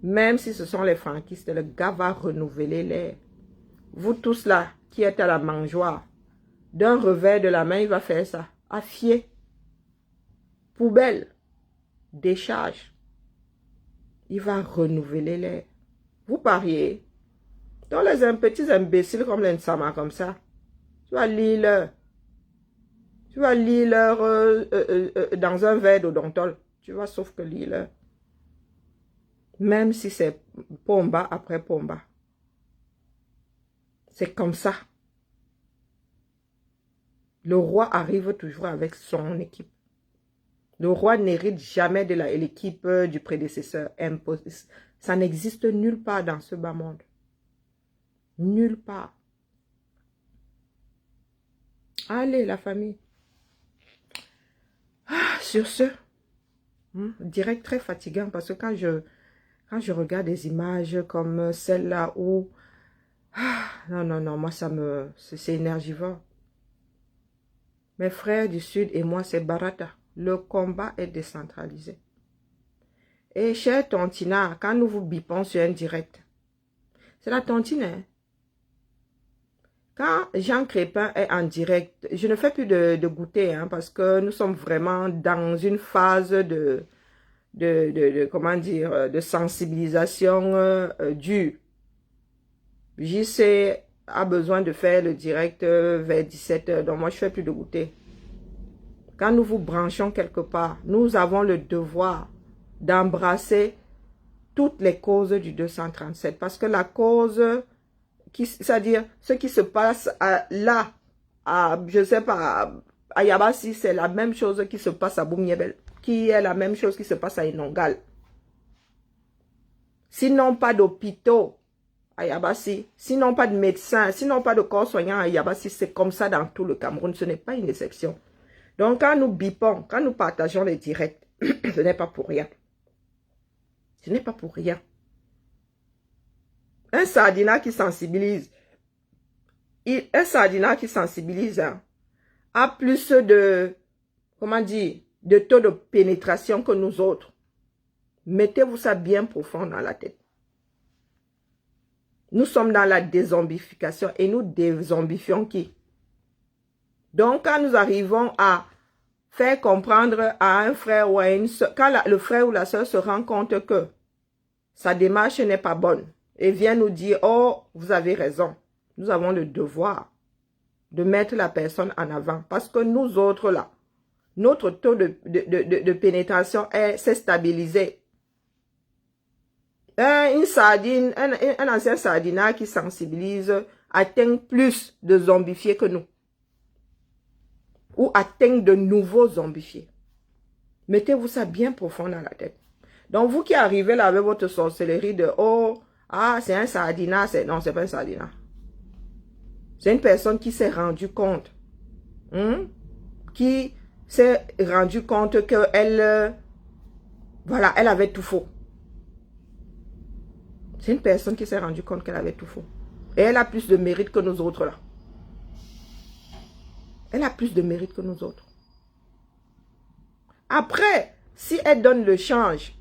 S1: Même si ce sont les franquistes, le gars va renouveler l'air. Vous tous là, qui êtes à la mangeoire, d'un revers de la main, il va faire ça. Affier. Poubelle. Décharge. Il va renouveler l'air. Vous pariez. Dans les petits imbéciles comme l'Ensama, comme ça, tu vas lire leur. Tu vas lire leur dans un verre d'odontol. Tu vas sauf que lire leur. Même si c'est Pomba après Pomba. C'est comme ça. Le roi arrive toujours avec son équipe. Le roi n'hérite jamais de l'équipe du prédécesseur. Ça n'existe nulle part dans ce bas monde. Nulle part. Allez, la famille. Sur ce, direct très fatigant parce que quand je regarde des images comme celle-là où... non, moi c'est énergivore. Mes frères du Sud et moi, c'est Barata. Le combat est décentralisé. Et chère Tontina, quand nous vous bipons sur un direct, c'est la tontine, hein? Quand Jean Crépin est en direct, je ne fais plus de goûter, hein, parce que nous sommes vraiment dans une phase comment dire, de sensibilisation due. JC a besoin de faire le direct vers 17 h, donc moi je fais plus de goûter. Quand nous vous branchons quelque part, nous avons le devoir d'embrasser toutes les causes du 237, parce que la cause, c'est-à-dire ce qui se passe là, je sais pas, à Yabassi, c'est la même chose qui se passe à Boumniebel, qui est la même chose qui se passe à Inongal. Sinon pas d'hôpitaux à Yabassi, sinon pas de médecins, sinon pas de corps soignants à Yabassi, c'est comme ça dans tout le Cameroun, ce n'est pas une exception. Donc quand nous bipons, quand nous partageons les directs, ce n'est pas pour rien. Ce n'est pas pour rien. Un sardinat qui sensibilise, hein, a plus de, comment dire, de taux de pénétration que nous autres. Mettez-vous ça bien profond dans la tête. Nous sommes dans la dézombification et nous dézombifions qui? Donc, quand nous arrivons à faire comprendre à un frère ou à une soeur, quand le frère ou la soeur se rend compte que sa démarche n'est pas bonne et vient nous dire, oh, vous avez raison, nous avons le devoir de mettre la personne en avant. Parce que nous autres là, notre taux de pénétration s'est stabilisé. Une sardine, un ancien sardinat qui sensibilise atteint plus de zombifiés que nous. Ou atteint de nouveaux zombifiés. Mettez-vous ça bien profond dans la tête. Donc vous qui arrivez là avec votre sorcellerie de oh, ah c'est un sardinat, non c'est pas un sardinat. C'est une personne qui s'est rendu compte. Qui s'est rendu compte qu'elle, voilà, elle avait tout faux. C'est une personne qui s'est rendu compte qu'elle avait tout faux. Et elle a plus de mérite que nous autres là. Elle a plus de mérite que nous autres. Après, si elle donne le change,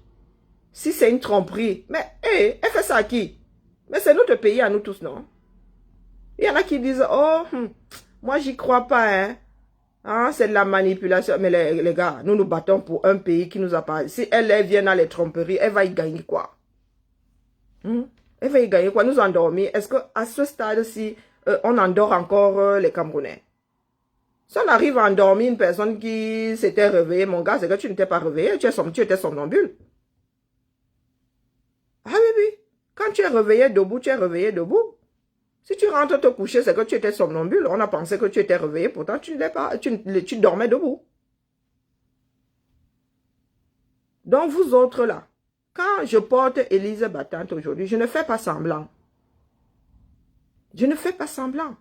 S1: si c'est une tromperie, mais hey, elle fait ça à qui? Mais c'est notre pays à nous tous, non? Il y en a qui disent, oh, moi j'y crois pas, hein. Ah, c'est de la manipulation. Mais les gars, nous nous battons pour un pays qui nous appartient. Si elle vient dans les tromperies, elle va y gagner quoi? Elle va y gagner quoi? Nous endormir. Est-ce qu'à ce stade-ci, on endort encore les Camerounais? Si on arrive à endormir une personne qui s'était réveillée, mon gars, c'est que tu n'étais pas réveillé, tu étais somnambule. Ah oui. Quand tu es réveillé debout, tu es réveillé debout. Si tu rentres te coucher, c'est que tu étais somnambule. On a pensé que tu étais réveillé, pourtant tu ne l'es pas, tu dormais debout. Donc vous autres là, quand je porte Élise battante aujourd'hui, je ne fais pas semblant. Je ne fais pas semblant.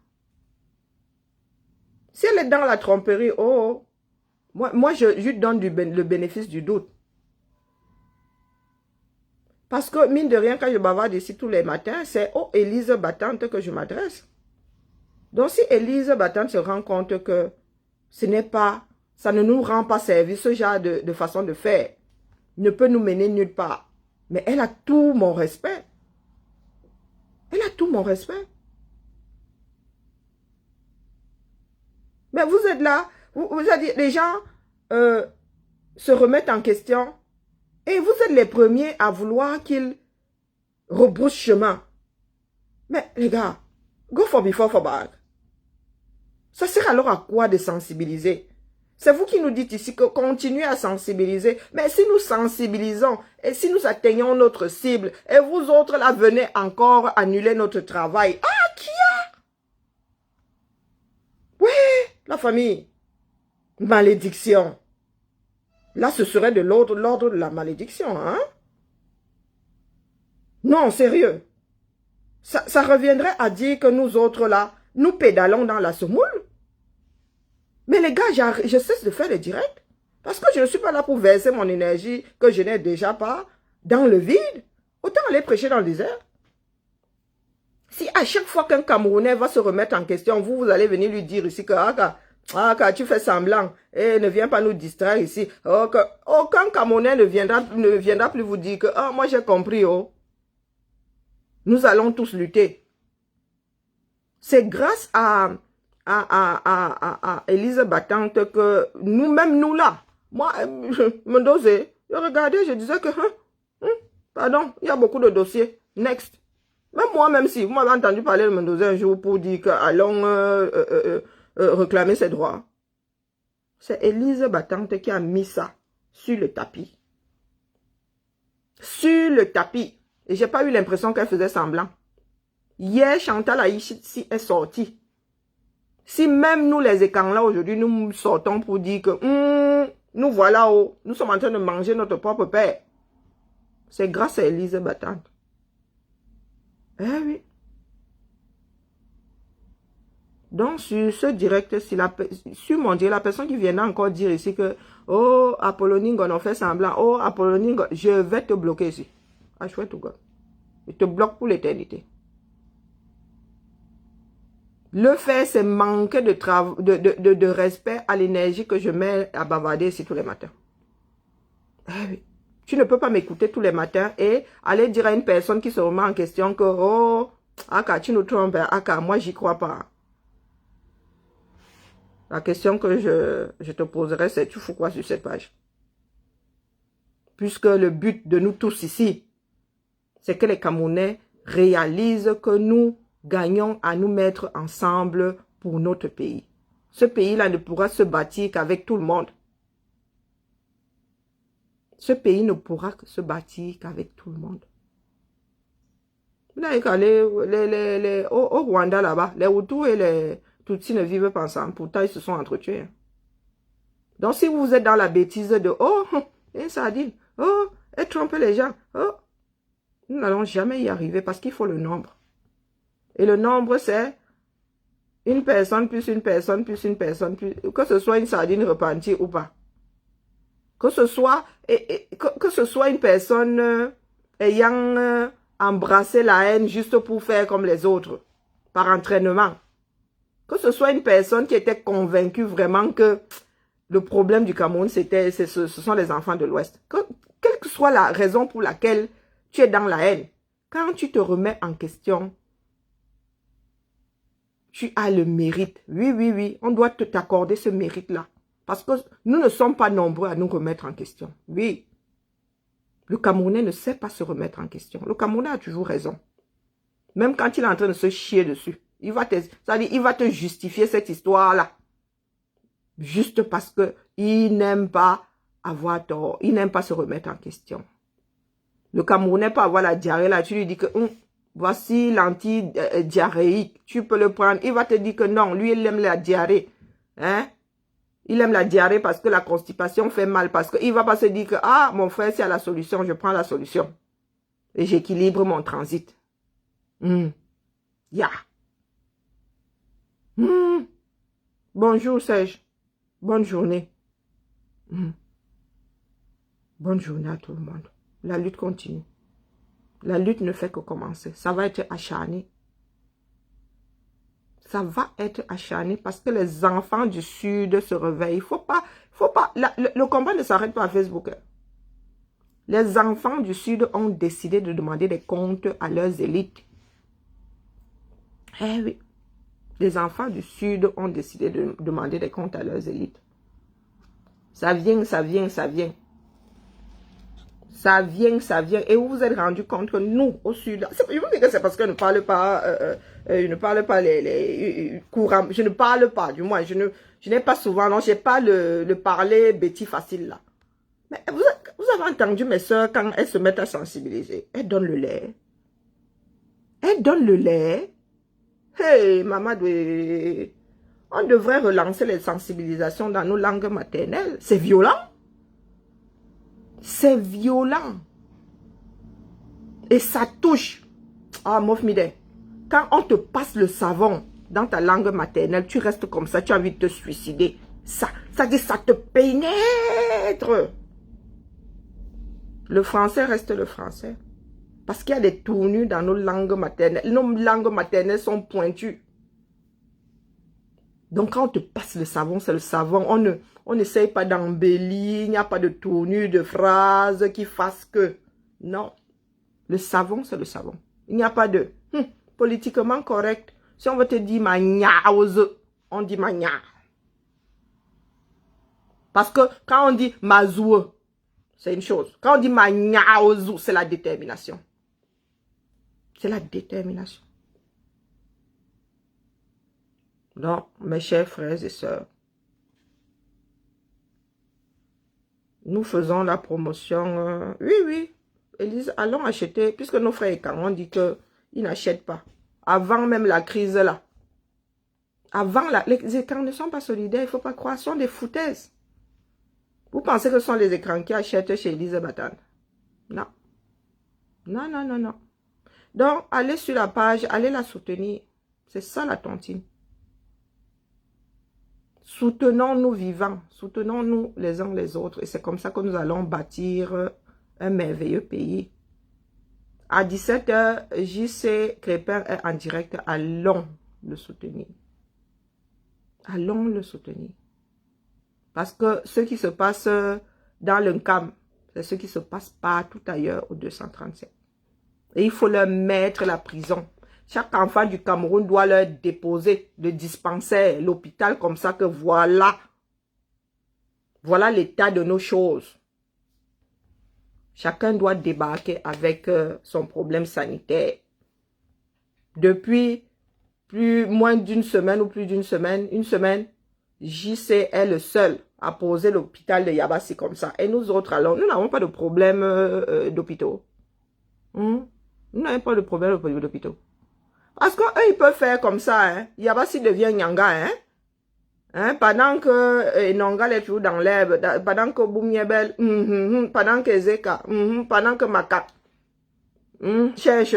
S1: Si elle est dans la tromperie, oh, moi je lui donne le bénéfice du doute. Parce que, mine de rien, quand je bavarde ici tous les matins, c'est aux Élise battante que je m'adresse. Donc, si Élise battante se rend compte que ce n'est pas, ça ne nous rend pas service, ce genre de façon de faire, ne peut nous mener nulle part. Mais elle a tout mon respect. Elle a tout mon respect. Mais vous êtes là, vous avez dit, les gens se remettent en question et vous êtes les premiers à vouloir qu'ils rebroussent chemin. Mais les gars, go for before for back. Ça sert alors à quoi de sensibiliser? C'est vous qui nous dites ici que continuez à sensibiliser. Mais si nous sensibilisons et si nous atteignons notre cible et vous autres là venez encore annuler notre travail. Ah, qui a? famille. Malédiction. Là, ce serait de l'ordre de la malédiction, hein? Non, sérieux. Ça reviendrait à dire que nous autres, là, nous pédalons dans la semoule. Mais les gars, je cesse de faire les directs. Parce que je ne suis pas là pour verser mon énergie que je n'ai déjà pas dans le vide. Autant aller prêcher dans le désert. Si à chaque fois qu'un Camerounais va se remettre en question, vous allez venir lui dire ici que tu fais semblant et ne viens pas nous distraire ici. Aucun Camerounais ne viendra plus vous dire que moi j'ai compris. Nous allons tous lutter. C'est grâce à Élise Battante que nous-mêmes, nous là, moi, je me dosais, je regardais, je disais que, pardon, il y a beaucoup de dossiers, next. Même moi, même si vous m'avez entendu parler de Mendoza un jour pour dire que allons réclamer ses droits. C'est Élise Battante qui a mis ça sur le tapis. Sur le tapis. Et j'ai pas eu l'impression qu'elle faisait semblant. Hier, Chantal Aïchi est sortie. Si même nous, les écans là, aujourd'hui, nous sortons pour dire que nous voilà, nous sommes en train de manger notre propre père. C'est grâce à Élise Battante. Eh oui. Donc, sur ce direct, sur mon direct, la personne qui viendra encore dire ici que, Apolloning, on en fait semblant, Apolloning, je vais te bloquer ici. I swear to God. Je te bloque pour l'éternité. Le fait, c'est manquer de respect à l'énergie que je mets à bavarder ici tous les matins. Eh oui. Tu ne peux pas m'écouter tous les matins et aller dire à une personne qui se remet en question que, Aka, tu nous trompes, Aka, moi, j'y crois pas. La question que je te poserai, c'est tu fous quoi sur cette page? Puisque le but de nous tous ici, c'est que les Camerounais réalisent que nous gagnons à nous mettre ensemble pour notre pays. Ce pays-là ne pourra se bâtir qu'avec tout le monde. Ce pays ne pourra se bâtir qu'avec tout le monde. Vous n'avez qu'à aller au Rwanda là-bas, les Hutus et les Tutsis ne vivent pas ensemble. Pourtant, ils se sont entretués. Donc, si vous êtes dans la bêtise de et sardine, et tromper les gens, nous n'allons jamais y arriver parce qu'il faut le nombre. Et le nombre, c'est une personne, plus une personne, plus une personne, plus, que ce soit une sardine repentie ou pas. Que ce soit une personne ayant embrassé la haine juste pour faire comme les autres, par entraînement. Que ce soit une personne qui était convaincue vraiment que le problème du Cameroun, ce sont les enfants de l'Ouest. Quelle que soit la raison pour laquelle tu es dans la haine, quand tu te remets en question, tu as le mérite. Oui, on doit t'accorder ce mérite-là. Parce que nous ne sommes pas nombreux à nous remettre en question. Oui. Le Camerounais ne sait pas se remettre en question. Le Camerounais a toujours raison. Même quand il est en train de se chier dessus. Il va te justifier cette histoire-là. Juste parce qu'il n'aime pas avoir tort. Il n'aime pas se remettre en question. Le Camerounais peut avoir la diarrhée là. Tu lui dis que voici l'anti-diarrhéique. Tu peux le prendre. Il va te dire que non. Lui, il aime la diarrhée. Hein? Il aime la diarrhée parce que la constipation fait mal. Parce qu'il ne va pas se dire que, mon frère, c'est la solution, je prends la solution. Et j'équilibre mon transit. Bonjour, Serge. Bonne journée. Bonne journée à tout le monde. La lutte continue. La lutte ne fait que commencer. Ça va être acharné. Ça va être acharné parce que les enfants du Sud se réveillent. Il faut pas. Le combat ne s'arrête pas à Facebook. Les enfants du Sud ont décidé de demander des comptes à leurs élites. Eh oui. Les enfants du Sud ont décidé de demander des comptes à leurs élites. Ça vient. Ça vient. Et vous vous êtes rendu compte que nous, au Sud, je vous dis que c'est parce que je ne parle pas, les courants. Je ne parle pas, du moins, je n'ai pas souvent, non, je n'ai pas le parler bêtis facile là. Mais vous avez entendu mes soeurs quand elles se mettent à sensibiliser. Elles donnent le lait. Hey, maman, On devrait relancer les sensibilisations dans nos langues maternelles. C'est violent. C'est violent. Et ça touche. Ah, Mof Mide, quand on te passe le savon dans ta langue maternelle, tu restes comme ça, tu as envie de te suicider. Ça te pénètre. Le français reste le français. Parce qu'il y a des tournures dans nos langues maternelles. Nos langues maternelles sont pointues. Donc, quand on te passe le savon, c'est le savon. On n'essaye pas d'embellir. Il n'y a pas de tournure de phrase qui fasse que. Non. Le savon, c'est le savon. Il n'y a pas de politiquement correct. Si on veut te dire magnaose, on dit magna. Parce que quand on dit mazou, c'est une chose. Quand on dit magnaose, c'est la détermination. C'est la détermination. Donc, mes chers frères et sœurs, nous faisons la promotion. Oui, Élise, allons acheter, puisque nos frères écarts ont dit qu'ils n'achètent pas. Avant même la crise là. Les écrans ne sont pas solidaires, il ne faut pas croire, ce sont des foutaises. Vous pensez que ce sont les écrans qui achètent chez Élise Batane? Non. Non. Donc, allez sur la page, allez la soutenir. C'est ça la tontine. Soutenons-nous vivants, soutenons-nous les uns les autres. Et c'est comme ça que nous allons bâtir un merveilleux pays. À 17 h, JC Crépin est en direct. Allons le soutenir. Allons le soutenir. Parce que ce qui se passe dans le CAM, c'est ce qui se passe partout ailleurs au 237. Et il faut leur mettre la prison. Chaque enfant du Cameroun doit leur déposer le dispensaire, l'hôpital, comme ça que voilà. Voilà l'état de nos choses. Chacun doit débarquer avec son problème sanitaire. Depuis moins d'une semaine ou plus d'une semaine, une semaine, JC est le seul à poser l'hôpital de Yabassi comme ça. Et nous autres, alors, nous n'avons pas de problème d'hôpitaux. Nous n'avons pas de problème d'hôpitaux. Parce qu'eux, ils peuvent faire comme ça. Hein. Yabassi devient Nyanga. Pendant que Nongal est toujours dans l'herbe. Pendant que Boumiebel. Pendant que Zeka. Pendant que Maka. Cherche.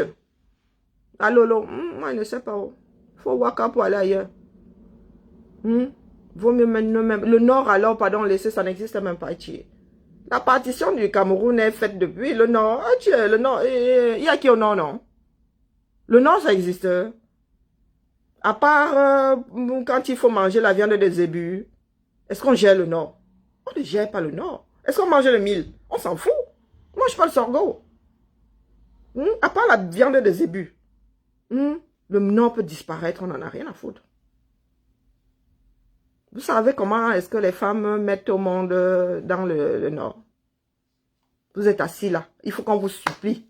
S1: Allô. Moi, je ne sais pas. Il faut Waka pour aller ailleurs. Vaut mieux même. Le Nord, alors, laisser, ça n'existe même pas. La partition du Cameroun est faite depuis le Nord. Le Nord, il y a qui au Nord, non? Le Nord, ça existe. À part quand il faut manger la viande des zébus. Est-ce qu'on gère le Nord? On ne gère pas le Nord. Est-ce qu'on mange le mil? On s'en fout. On mange pas le sorgho. À part la viande des zébus. Le Nord peut disparaître, on n'en a rien à foutre. Vous savez comment est-ce que les femmes mettent au monde dans le Nord? Vous êtes assis là. Il faut qu'on vous supplie.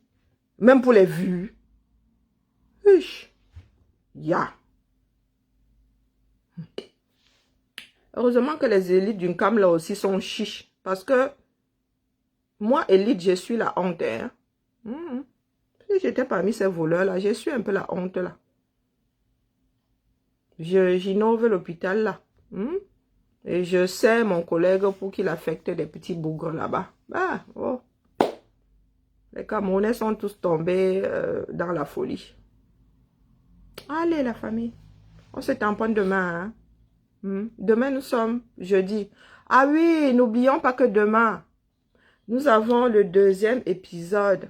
S1: Même pour les vues. Heureusement que les élites d'une CAM là aussi sont chiches. Parce que moi, élite, je suis la honte. Si j'étais parmi ces voleurs là, je suis un peu la honte là. J'innove l'hôpital là. Et je sais mon collègue pour qu'il affecte des petits bougres là-bas. Les Camerounais sont tous tombés dans la folie. Allez la famille, on se tamponne demain. Demain nous sommes jeudi. Ah oui, n'oublions pas que demain, nous avons le 2e épisode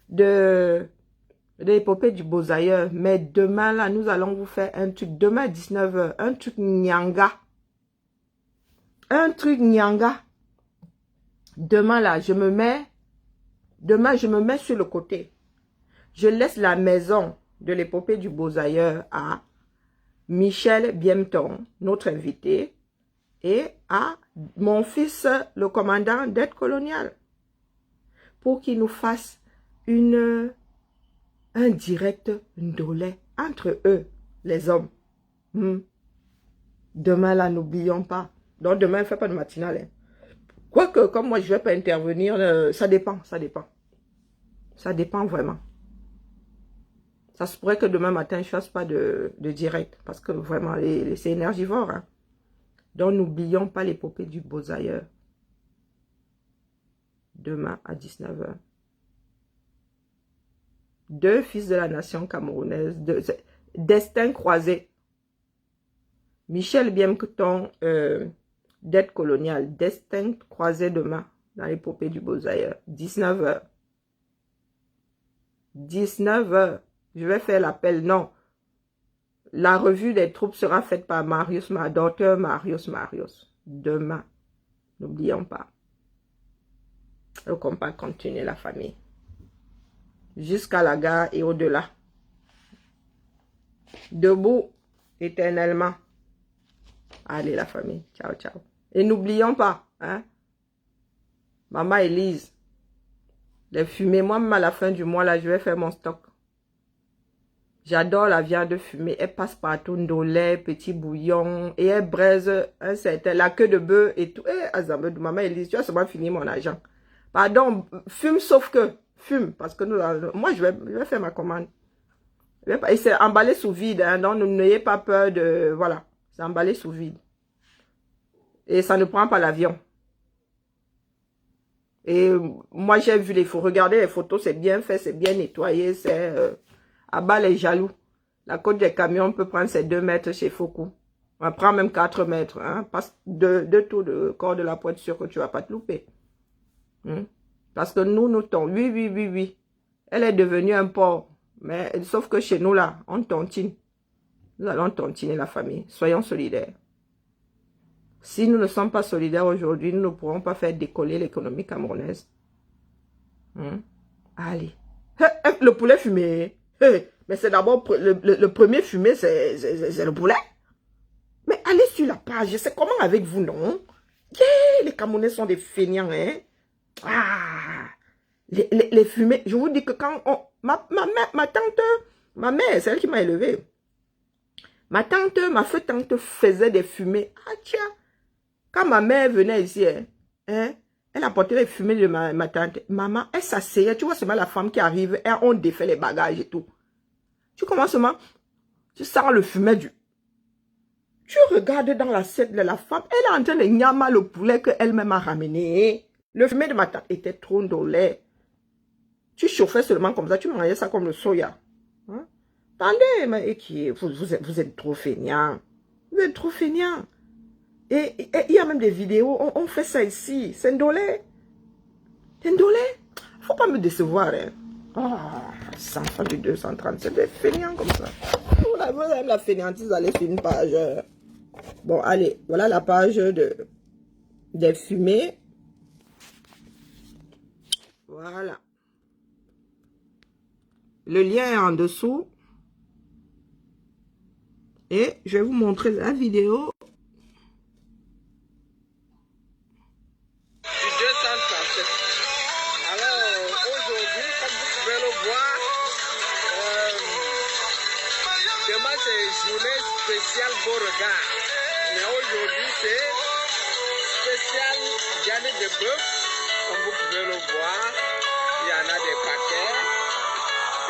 S1: de l'épopée du Bosailleur. Mais demain là, nous allons vous faire un truc. Demain à 19 h, un truc nyanga. Un truc nyanga. Demain là, je me mets sur le côté. Je laisse la maison de l'épopée du Bosailleur à Michel Biemton, notre invité, et à mon fils, le commandant d'aide coloniale, pour qu'il nous fasse un direct ndolé entre eux, les hommes. Demain, là, n'oublions pas. Donc, demain, ne fait pas de matinale. Quoique, comme moi, je ne vais pas intervenir, ça dépend. Ça dépend vraiment. Ça se pourrait que demain matin, je ne fasse pas de direct. Parce que vraiment, c'est énergivore. Hein. Donc, n'oublions pas l'épopée du Beaux-Ailleurs. Demain à 19 h. 2 fils de la nation camerounaise. Destin croisé. Michel Biemketon, dette coloniale. Destin croisé demain dans l'épopée du Beaux-Ailleurs. 19 h. 19 h. Je vais faire l'appel. Non. La revue des troupes sera faite par Marius, ma docteur Marius. Demain. N'oublions pas. Le combat continue, la famille. Jusqu'à la gare et au-delà. Debout éternellement. Allez, la famille. Ciao, ciao. Et n'oublions pas, hein, Maman Elise, les fumées, moi-même à la fin du mois, là, je vais faire mon stock. J'adore la viande fumée. Elle passe partout, ndolé, petit bouillon. Et elle braise un certain, la queue de bœuf et tout. Eh, Azambedou, Maman Elise, tu as seulement fini mon argent. Pardon, fume sauf que. Fume, parce que moi, je vais faire ma commande. Et c'est emballé sous vide, hein, donc n'ayez pas peur de... Voilà, c'est emballé sous vide. Et ça ne prend pas l'avion. Et moi, j'ai vu les photos. Regardez les photos, c'est bien fait, c'est bien nettoyé, c'est... à bas les jaloux. La côte des camions peut prendre ses 2 mètres chez Foucault. On prend même 4 mètres. Hein, passe 2 tours de corps de la pointe, sûr que tu ne vas pas te louper. Parce que nous notons, oui. Elle est devenue un port. Mais sauf que chez nous, là, on tontine. Nous allons tontiner la famille. Soyons solidaires. Si nous ne sommes pas solidaires aujourd'hui, nous ne pourrons pas faire décoller l'économie camerounaise. Allez. Le poulet fumé. Mais c'est d'abord, le premier fumé, c'est le poulet. Mais allez sur la page. C'est comment avec vous, non? Yeah, les Camerounais sont des feignants, hein? Ah, les fumées. Je vous dis que quand ma tante, ma mère, c'est elle qui m'a élevé. Ma tante, ma feu tante faisait des fumées. Ah tiens, quand ma mère venait ici, elle apportait les fumées de ma tante. Maman, elle s'asseyait. Tu vois seulement la femme qui arrive, on défait les bagages et tout. Tu commences seulement, tu sens le fumet du... Tu regardes dans l'assiette de la femme, elle est en train de nyama le poulet qu'elle-même a ramené. Le fumet de ma tante était trop ndolé. Tu chauffais seulement comme ça, tu mangeais ça comme le soya. Hein? Attendez, mais vous êtes trop feignants. Vous êtes trop feignants. Et il y a même des vidéos, on fait ça ici. C'est ndolé. C'est ndolé. Faut pas me décevoir. Hein. Oh, ces enfants du 230, c'est des feignants comme ça. Vous avez la fainéantise, allez sur une page. Bon, allez, voilà la page des fumées. Voilà. Le lien est en dessous. Et je vais vous montrer la vidéo. Du 237. Alors, aujourd'hui, comme vous pouvez le voir, demain c'est journée spéciale Beauregard. Mais aujourd'hui c'est spécial viande de bœuf. Comme vous pouvez le voir, il y en a des paquets.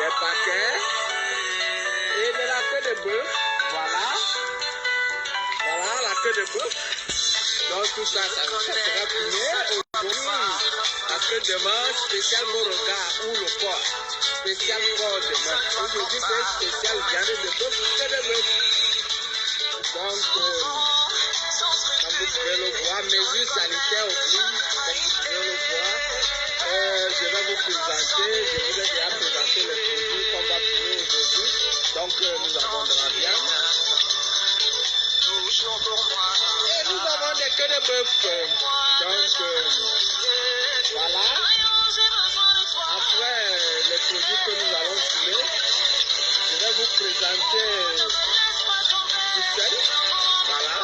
S1: Et de la queue de bœuf, voilà la queue de bœuf. Donc tout ça, ça sera fumé aujourd'hui. Parce que demain, spécial Beauregard ou le porc. Spécial porc demain. Aujourd'hui c'est spécial viande de bœuf, queue de bœuf. Donc, comme vous pouvez le voir, mesures sanitaires aussi, comme vous pouvez le voir. Je vais vous présenter, je vous ai déjà présenté les produits qu'on va trouver aujourd'hui. Donc nous avons de la viande. Et nous avons des queues de bœuf. Donc voilà. Après les produits que nous allons trouver, je vais vous présenter du sel. Voilà.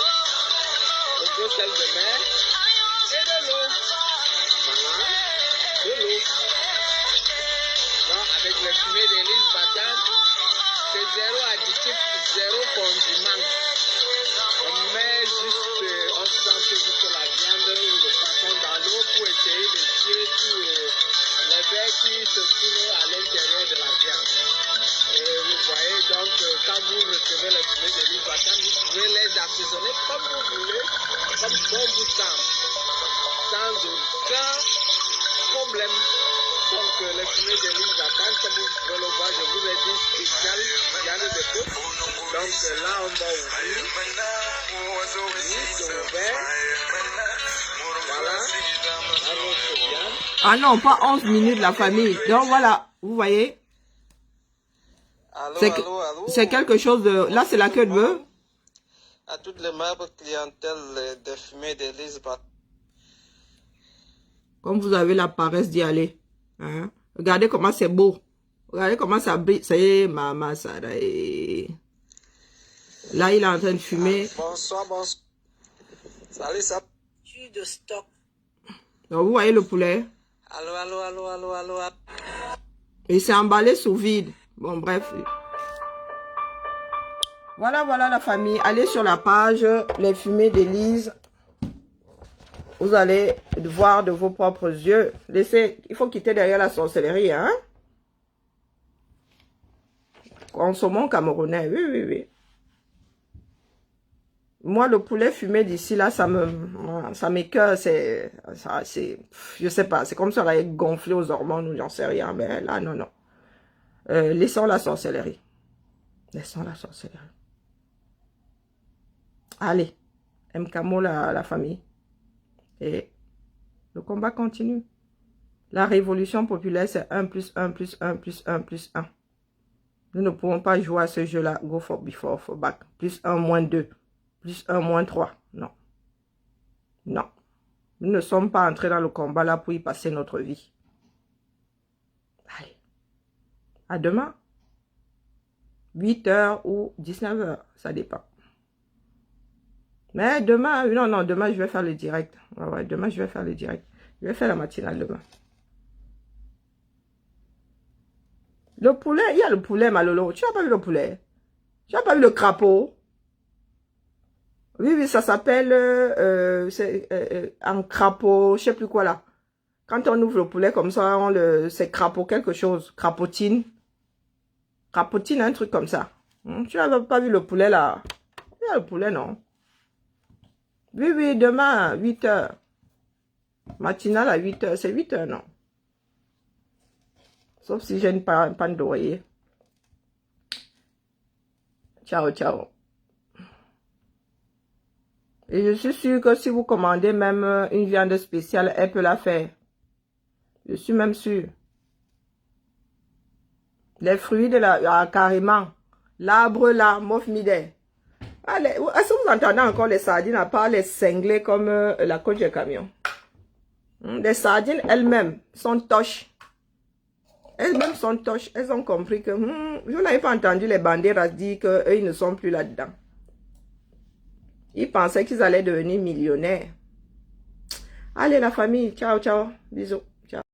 S1: Le gros sel de mer. Et de l'eau. Voilà. De l'eau. Donc, avec les fumées d'Élise Batane, c'est zéro additif, zéro condiment. On met juste, on trempe juste la viande ou le poisson dans l'eau pour essayer de tuer tous les vers qui se trouvent à l'intérieur de la viande. Et vous
S3: quand vous recevez les fumées de l'huile vacante, vous pouvez les assaisonner comme vous voulez, comme bon vous semble, sans aucun problème. Donc les fumées de l'huile vacante, comme vous pouvez le voir, je vous ai dit spécial viande de bœuf. Donc là, on va ouvrir. Oui, c'est ouvert. Voilà. Là, notre viande.
S1: Ah non, pas 11 minutes, la famille. Donc voilà, vous voyez. C'est quelque chose de... Là, c'est la queue de bœuf.
S3: À toutes les membres clientèles de fumée de l'huile vacante.
S1: Comme vous avez la paresse d'y aller. Hein? Regardez comment c'est beau. Regardez comment ça brille. Ça y est, maman, ça. Là, il est en train de fumer.
S3: Bonsoir, bonsoir. Salut, ça. Tu de stock.
S1: Donc, vous voyez le poulet.
S3: Allô.
S1: Et c'est emballé sous vide. Bon, bref. Voilà la famille. Allez sur la page Les Fumées d'Élise. Vous allez voir de vos propres yeux. Il faut quitter derrière la sorcellerie, hein. Consommons camerounais, oui. Moi, le poulet fumé d'ici, là, ça m'écoeure, je sais pas, c'est comme ça, là, il est gonflé aux hormones, ou j'en sais rien, mais là, non. Laissons la sorcellerie. Allez, Mkamo, la famille. Et le combat continue. La révolution populaire, c'est 1 + 1 + 1 + 1 + 1. Nous ne pouvons pas jouer à ce jeu-là. Go for before, for back. +1 - 2. +1 - 3. Non. Nous ne sommes pas entrés dans le combat là pour y passer notre vie. Allez. À demain. 8 h ou 19 h. Ça dépend. Mais demain, non, demain je vais faire le direct. Ouais, demain je vais faire le direct. Je vais faire la matinale demain. Le poulet, il y a le poulet, Malolo. Tu n'as pas vu le poulet? Tu n'as pas vu le crapaud? Oui, ça s'appelle un crapaud, je ne sais plus quoi là. Quand on ouvre le poulet comme ça, c'est crapaud quelque chose. Crapotine, un truc comme ça. Tu n'as pas vu le poulet là? Il y a le poulet, non? Oui, demain, 8 h. Matinale à 8 h. C'est 8 h, non? Sauf si j'ai une panne d'oreiller. Ciao. Et je suis sûre que si vous commandez même une viande spéciale, elle peut la faire. Je suis même sûre. Les fruits de carrément. L'arbre là, mof midé. Est-ce que vous entendez encore les sardines à part les cinglés comme la côte du camion? Les sardines elles-mêmes sont toches. Elles-mêmes sont toches. Elles ont compris que... je n'avais pas entendu les bandeiras dire qu'eux, ils ne sont plus là-dedans. Ils pensaient qu'ils allaient devenir millionnaires. Allez, la famille. Ciao. Bisous.